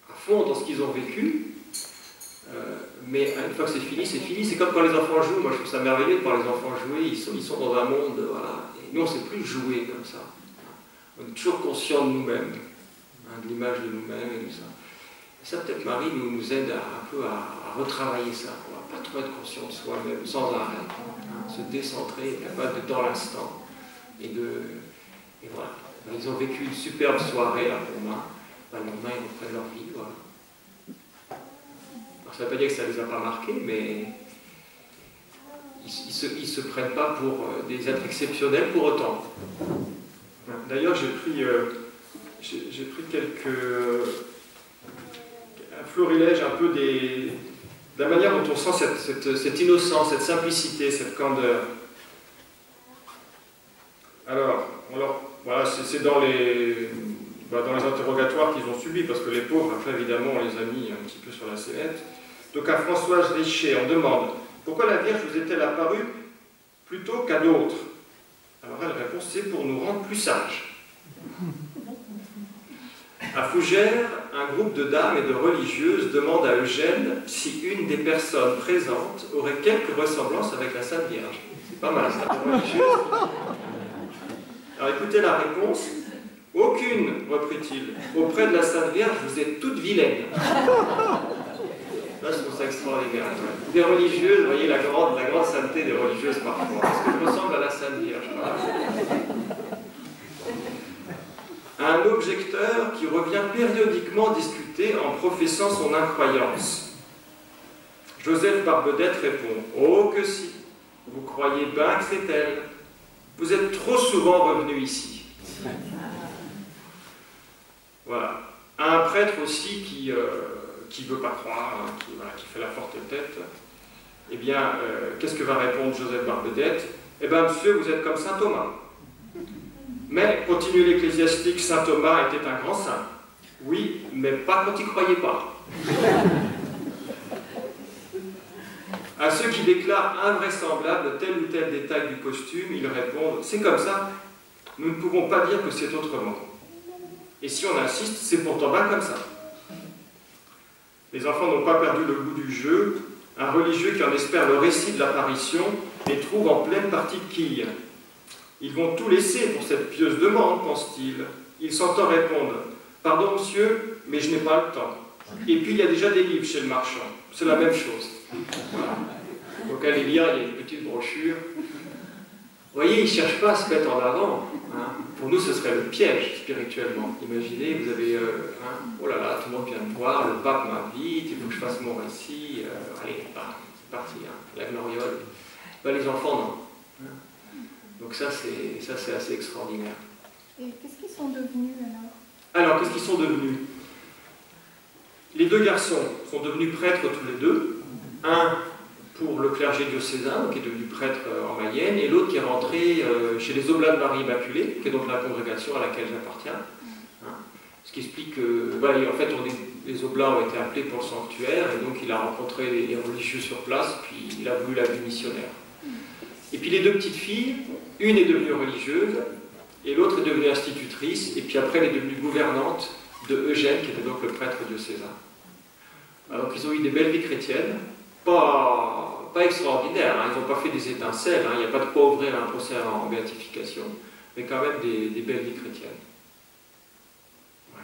à fond dans ce qu'ils ont vécu, mais une fois que c'est fini, c'est fini. C'est comme quand les enfants jouent. Moi, je trouve ça merveilleux de voir les enfants jouer. Ils sont dans un monde, voilà. Et nous, on ne sait plus jouer comme ça. On est toujours conscient de nous-mêmes, hein, de l'image de nous-mêmes et tout ça. Et ça, peut-être, Marie nous aide un peu à retravailler ça. On ne va pas trop être conscient de soi-même sans arrêt. Hein, se décentrer, être capable d'être dans l'instant. Et voilà. Ils ont vécu une superbe soirée là pour moi. Le lendemain, ils reprennent leur vie, voilà. Ça ne veut pas dire que ça ne les a pas marqués, mais ils ne se prennent pas pour des êtres exceptionnels pour autant. D'ailleurs, j'ai pris un florilège un peu de la manière dont on sent cette innocence, cette simplicité, cette candeur. Alors voilà, c'est dans les interrogatoires qu'ils ont subis, parce que les pauvres, après évidemment, on les a mis un petit peu sur la sellette. Donc à Françoise Richer, on demande « Pourquoi la Vierge vous est-elle apparue plutôt qu'à d'autres ?» Alors elle répond « C'est pour nous rendre plus sages. » À Fougères, un groupe de dames et de religieuses demande à Eugène si une des personnes présentes aurait quelque ressemblance avec la Sainte Vierge. C'est pas mal, ça, des religieuses. Alors écoutez la réponse. « Aucune, reprit-il. Auprès de la Sainte Vierge, vous êtes toutes vilaines. » Là, je trouve ça extraordinaire. Des religieuses, vous voyez la grande sainteté des religieuses parfois. Est-ce que je ressemble à la Sainte Vierge? Un objecteur qui revient périodiquement discuter en professant son incroyance. Joseph Barbedette répond « Oh que si, vous croyez bien que c'est elle. Vous êtes trop souvent revenu ici. » Voilà. Un prêtre aussi qui ne veut pas croire, hein, qui fait la forte tête, eh bien, qu'est-ce que va répondre Joseph Barbedette? Eh bien, monsieur, vous êtes comme saint Thomas. Mais, continue l'ecclésiastique, saint Thomas était un grand saint. Oui, mais pas quand il ne croyait pas. À ceux qui déclarent invraisemblable tel ou tel détail du costume, ils répondent, c'est comme ça, nous ne pouvons pas dire que c'est autrement. Et si on insiste, c'est pourtant bien comme ça. Les enfants n'ont pas perdu le goût du jeu. Un religieux qui en espère le récit de l'apparition les trouve en pleine partie de quille. Ils vont tout laisser pour cette pieuse demande, pense-t-il. Il s'entend répondre « Pardon, monsieur, mais je n'ai pas le temps. » Et puis, il y a déjà des livres chez le marchand. C'est la même chose. Voilà. Donc, allez lire, il y a une petite brochure. Vous voyez, ils ne cherchent pas à se mettre en avant. Hein. Pour nous, ce serait le piège, spirituellement. Imaginez, vous avez... oh là là, tout le monde vient me voir, le pape m'invite, il faut que je fasse mon récit. Allez, c'est parti, hein, la gloriole. Ben, les enfants, non. Hein. Donc ça, c'est assez extraordinaire. Et qu'est-ce qu'ils sont devenus, alors? Alors, qu'est-ce qu'ils sont devenus? Les deux garçons sont devenus prêtres tous les deux. Un pour le clergé diocésain, qui est devenu prêtre en Mayenne, et l'autre qui est rentré chez les Oblats de Marie Immaculée, qui est donc la congrégation à laquelle j'appartiens. Ce qui explique que, en fait, les Oblats ont été appelés pour le sanctuaire, et donc il a rencontré les religieux sur place, puis il a voulu la vie missionnaire. Et puis les deux petites filles, une est devenue religieuse, et l'autre est devenue institutrice, et puis après elle est devenue gouvernante de Eugène, qui était donc le prêtre diocésain. Donc ils ont eu des belles vies chrétiennes, pas extraordinaires, hein, ils n'ont pas fait des étincelles, hein, il n'y a pas de quoi ouvrir un procès en béatification, mais quand même des belles vies chrétiennes. Ouais.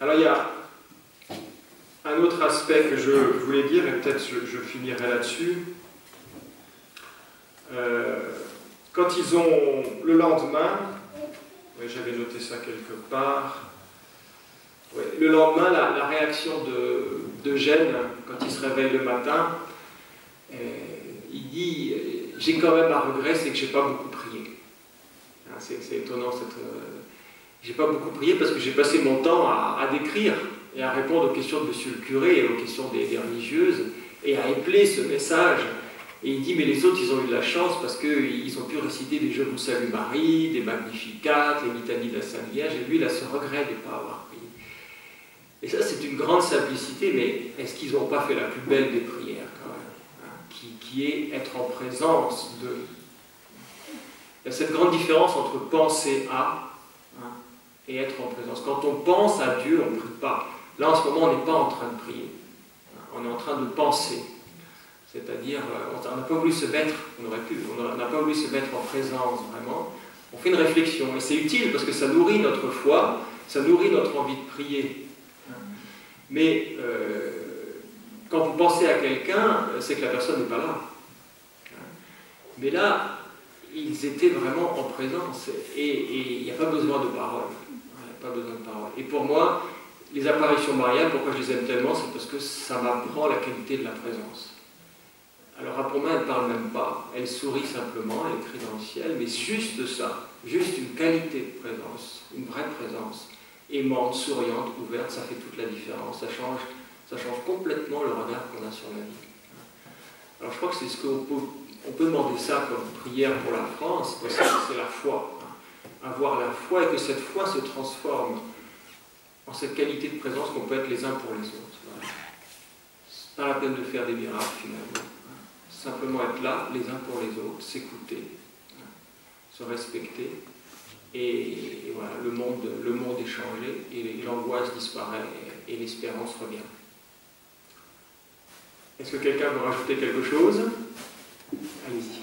Alors il y a un autre aspect que je voulais dire, et peut-être je finirai là-dessus. Quand ils ont, le lendemain, oui, j'avais noté ça quelque part, ouais, le lendemain, la réaction d'Eugène, quand il se réveille le matin, il dit « J'ai quand même un regret, c'est que je n'ai pas beaucoup prié. » C'est étonnant, j'ai pas beaucoup prié parce que j'ai passé mon temps à décrire et à répondre aux questions de monsieur le curé et aux questions des religieuses et à épeler ce message. Et il dit, mais les autres, ils ont eu de la chance parce qu'ils ont pu réciter des Je vous salue Marie, des Magnificat, les litanies de la Sainte Vierge, et lui, il a ce regret de ne pas avoir prié. Et ça, c'est une grande simplicité, mais est-ce qu'ils n'ont pas fait la plus belle des prières, quand même, hein, qui est être en présence de... Il y a cette grande différence entre penser à et être en présence. Quand on pense à Dieu, on ne prie pas. Là, en ce moment, on n'est pas en train de prier. On est en train de penser. C'est-à-dire, on n'a pas voulu se mettre, on aurait pu, on n'a pas voulu se mettre en présence, vraiment. On fait une réflexion, et c'est utile parce que ça nourrit notre foi, ça nourrit notre envie de prier. Mais quand vous pensez à quelqu'un, c'est que la personne n'est pas là. Mais là, ils étaient vraiment en présence, et il n'y a pas besoin de parole. Il n'y a pas besoin de parole. Et pour moi, les apparitions mariales, pourquoi je les aime tellement, c'est parce que ça m'apprend la qualité de la présence. Alors pour moi, elle ne parle même pas, elle sourit simplement, elle écrit dans le ciel, mais juste ça, juste une qualité de présence, une vraie présence, aimante, souriante, ouverte, ça fait toute la différence, ça change complètement le regard qu'on a sur la vie. Alors je crois que c'est ce qu'on peut demander ça comme prière pour la France, parce que c'est la foi. Avoir la foi et que cette foi se transforme en cette qualité de présence qu'on peut être les uns pour les autres. Voilà. C'est pas la peine de faire des miracles finalement. Simplement être là, les uns pour les autres, s'écouter, se respecter, et voilà, le monde est changé, et l'angoisse disparaît, et l'espérance revient. Est-ce que quelqu'un veut rajouter quelque chose? Allez-y.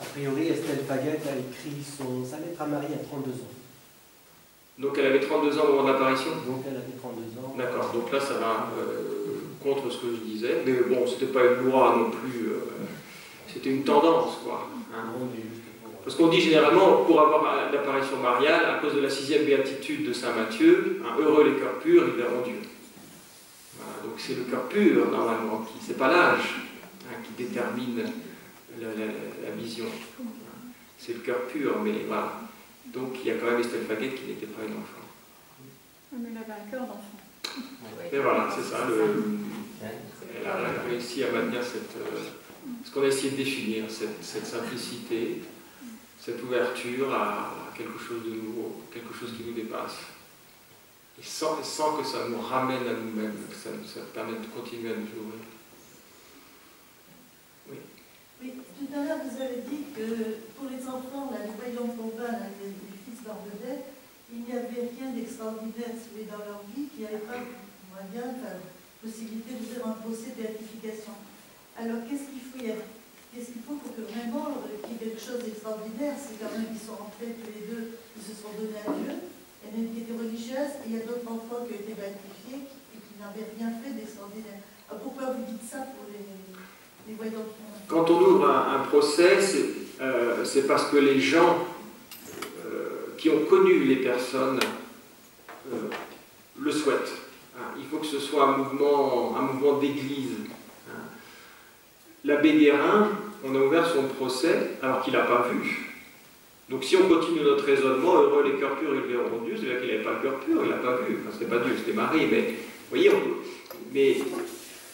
A priori, Estelle Faguette a écrit sa lettre à Marie à 32 ans. Donc elle avait 32 ans au moment de l'apparition? Donc elle avait 32 ans. D'accord, donc là ça va contre ce que je disais, mais bon, c'était pas une loi non plus, c'était une tendance, quoi. Hein. Parce qu'on dit généralement, pour avoir l'apparition mariale, à cause de la 6e béatitude de Saint Matthieu, hein, heureux les cœurs purs, ils verront Dieu. Voilà, donc c'est le cœur pur, normalement, c'est pas l'âge qui détermine la vision. C'est le cœur pur, mais voilà. Donc il y a quand même Estelle Faguette qui n'était pas une enfant. Mais elle avait un cœur d'enfant. Et voilà, c'est ça. Elle a réussi à maintenir ce qu'on a essayé de définir, cette simplicité, cette ouverture à quelque chose de nouveau, quelque chose qui nous dépasse. Et sans que ça nous ramène à nous-mêmes, que ça nous permette de continuer à nous ouvrir. Oui. Oui, tout à l'heure vous avez dit que pour les enfants, là, les voyants provinces, les fils d'Arbedette, il n'y avait rien d'extraordinaire dans leur vie, qu'il n'y avait pas moyen, possibilité de faire un procès de béatification. Alors qu'est-ce qu'il faut pour que vraiment qu'il y ait quelque chose d'extraordinaire? C'est quand même qu'ils sont rentrés tous les deux, ils se sont donnés à Dieu. Il y en a une qui était religieuse et il y a d'autres enfants qui ont été béatifiés et qui n'avaient rien fait d'extraordinaire. Alors pourquoi vous dites ça pour les voyants? Quand on ouvre un procès, c'est parce que les gens qui ont connu les personnes le souhaitent. Il faut que ce soit un mouvement d'église. L'abbé Guérin, on a ouvert son procès alors qu'il n'a pas vu. Donc si on continue notre raisonnement, heureux les cœurs purs, ils verront Dieu, c'est-à-dire qu'il n'avait pas le cœur pur, il ne l'a pas vu. Enfin, c'était pas Dieu, c'était Marie, mais vous voyez, mais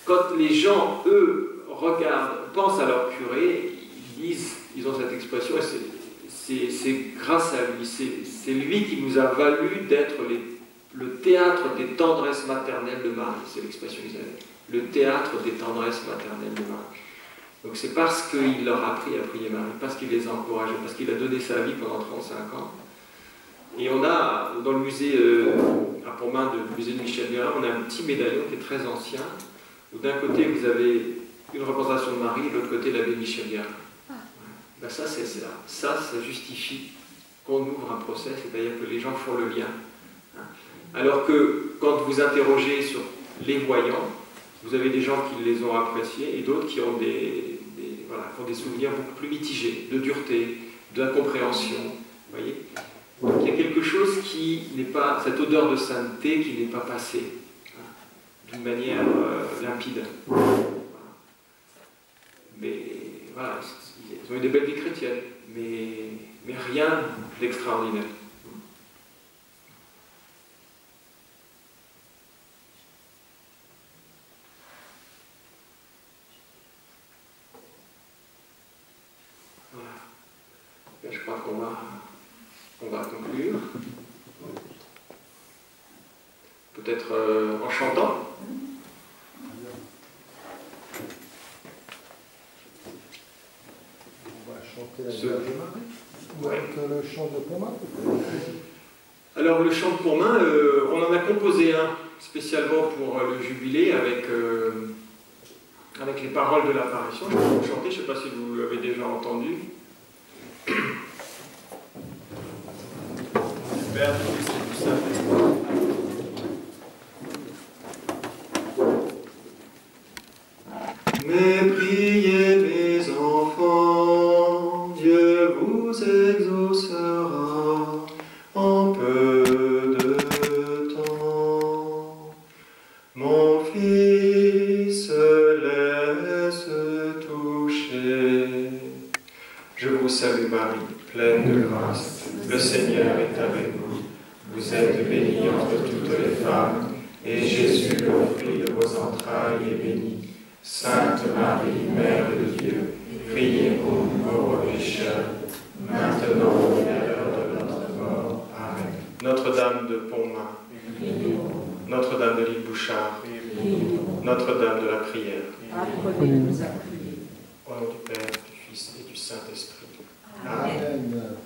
quand les gens, eux, regardent, pensent à leur curé, ils ont cette expression, et c'est grâce à lui, c'est lui qui nous a valu d'être le théâtre des tendresses maternelles de Marie, c'est l'expression qu'ils avaient, le théâtre des tendresses maternelles de Marie. Donc c'est parce qu'il leur a appris à prier Marie, parce qu'il les a encouragés, parce qu'il a donné sa vie pendant 35 ans. Et on a, dans le musée à Pontmain, le musée de Michel Guérin, on a un petit médaillon qui est très ancien, où d'un côté vous avez une représentation de Marie, et de l'autre côté l'abbé Michel Guérin. Ben ça justifie qu'on ouvre un procès, c'est-à-dire que les gens font le lien. Alors que quand vous interrogez sur les voyants, vous avez des gens qui les ont appréciés et d'autres qui ont des souvenirs beaucoup plus mitigés, de dureté, d'incompréhension. Vous voyez ? Donc il y a quelque chose qui n'est pas, cette odeur de sainteté qui n'est pas passée d'une manière limpide. Voilà. Mais voilà, ils ont eu des belles vies chrétiennes, mais rien d'extraordinaire. Je crois qu'on va conclure. Peut-être en chantant. On va chanter la Vierge Marie. Ouais. Le chant de Pontmain. Alors le chant de Pontmain, on en a composé un spécialement pour le jubilé avec les paroles de l'apparition. Je vais vous chanter, je ne sais pas si vous l'avez déjà entendu. Père, du Fils et du Saint-Esprit. Mais priez mes enfants, Dieu vous exaucera en peu de temps. Mon Fils, laisse toucher. Je vous salue Marie, pleine de grâce, le Seigneur est avec vous. Vous êtes bénie entre toutes les femmes, et Jésus, le fruit de vos entrailles, est béni. Sainte Marie, Mère de Dieu, priez pour nous pauvres pécheurs, maintenant et à l'heure de notre mort. Amen. Notre-Dame de Pontmain, Notre-Dame de l'île Bouchard, Notre-Dame de la prière. Au nom du Père, du Fils et du Saint-Esprit. Amen.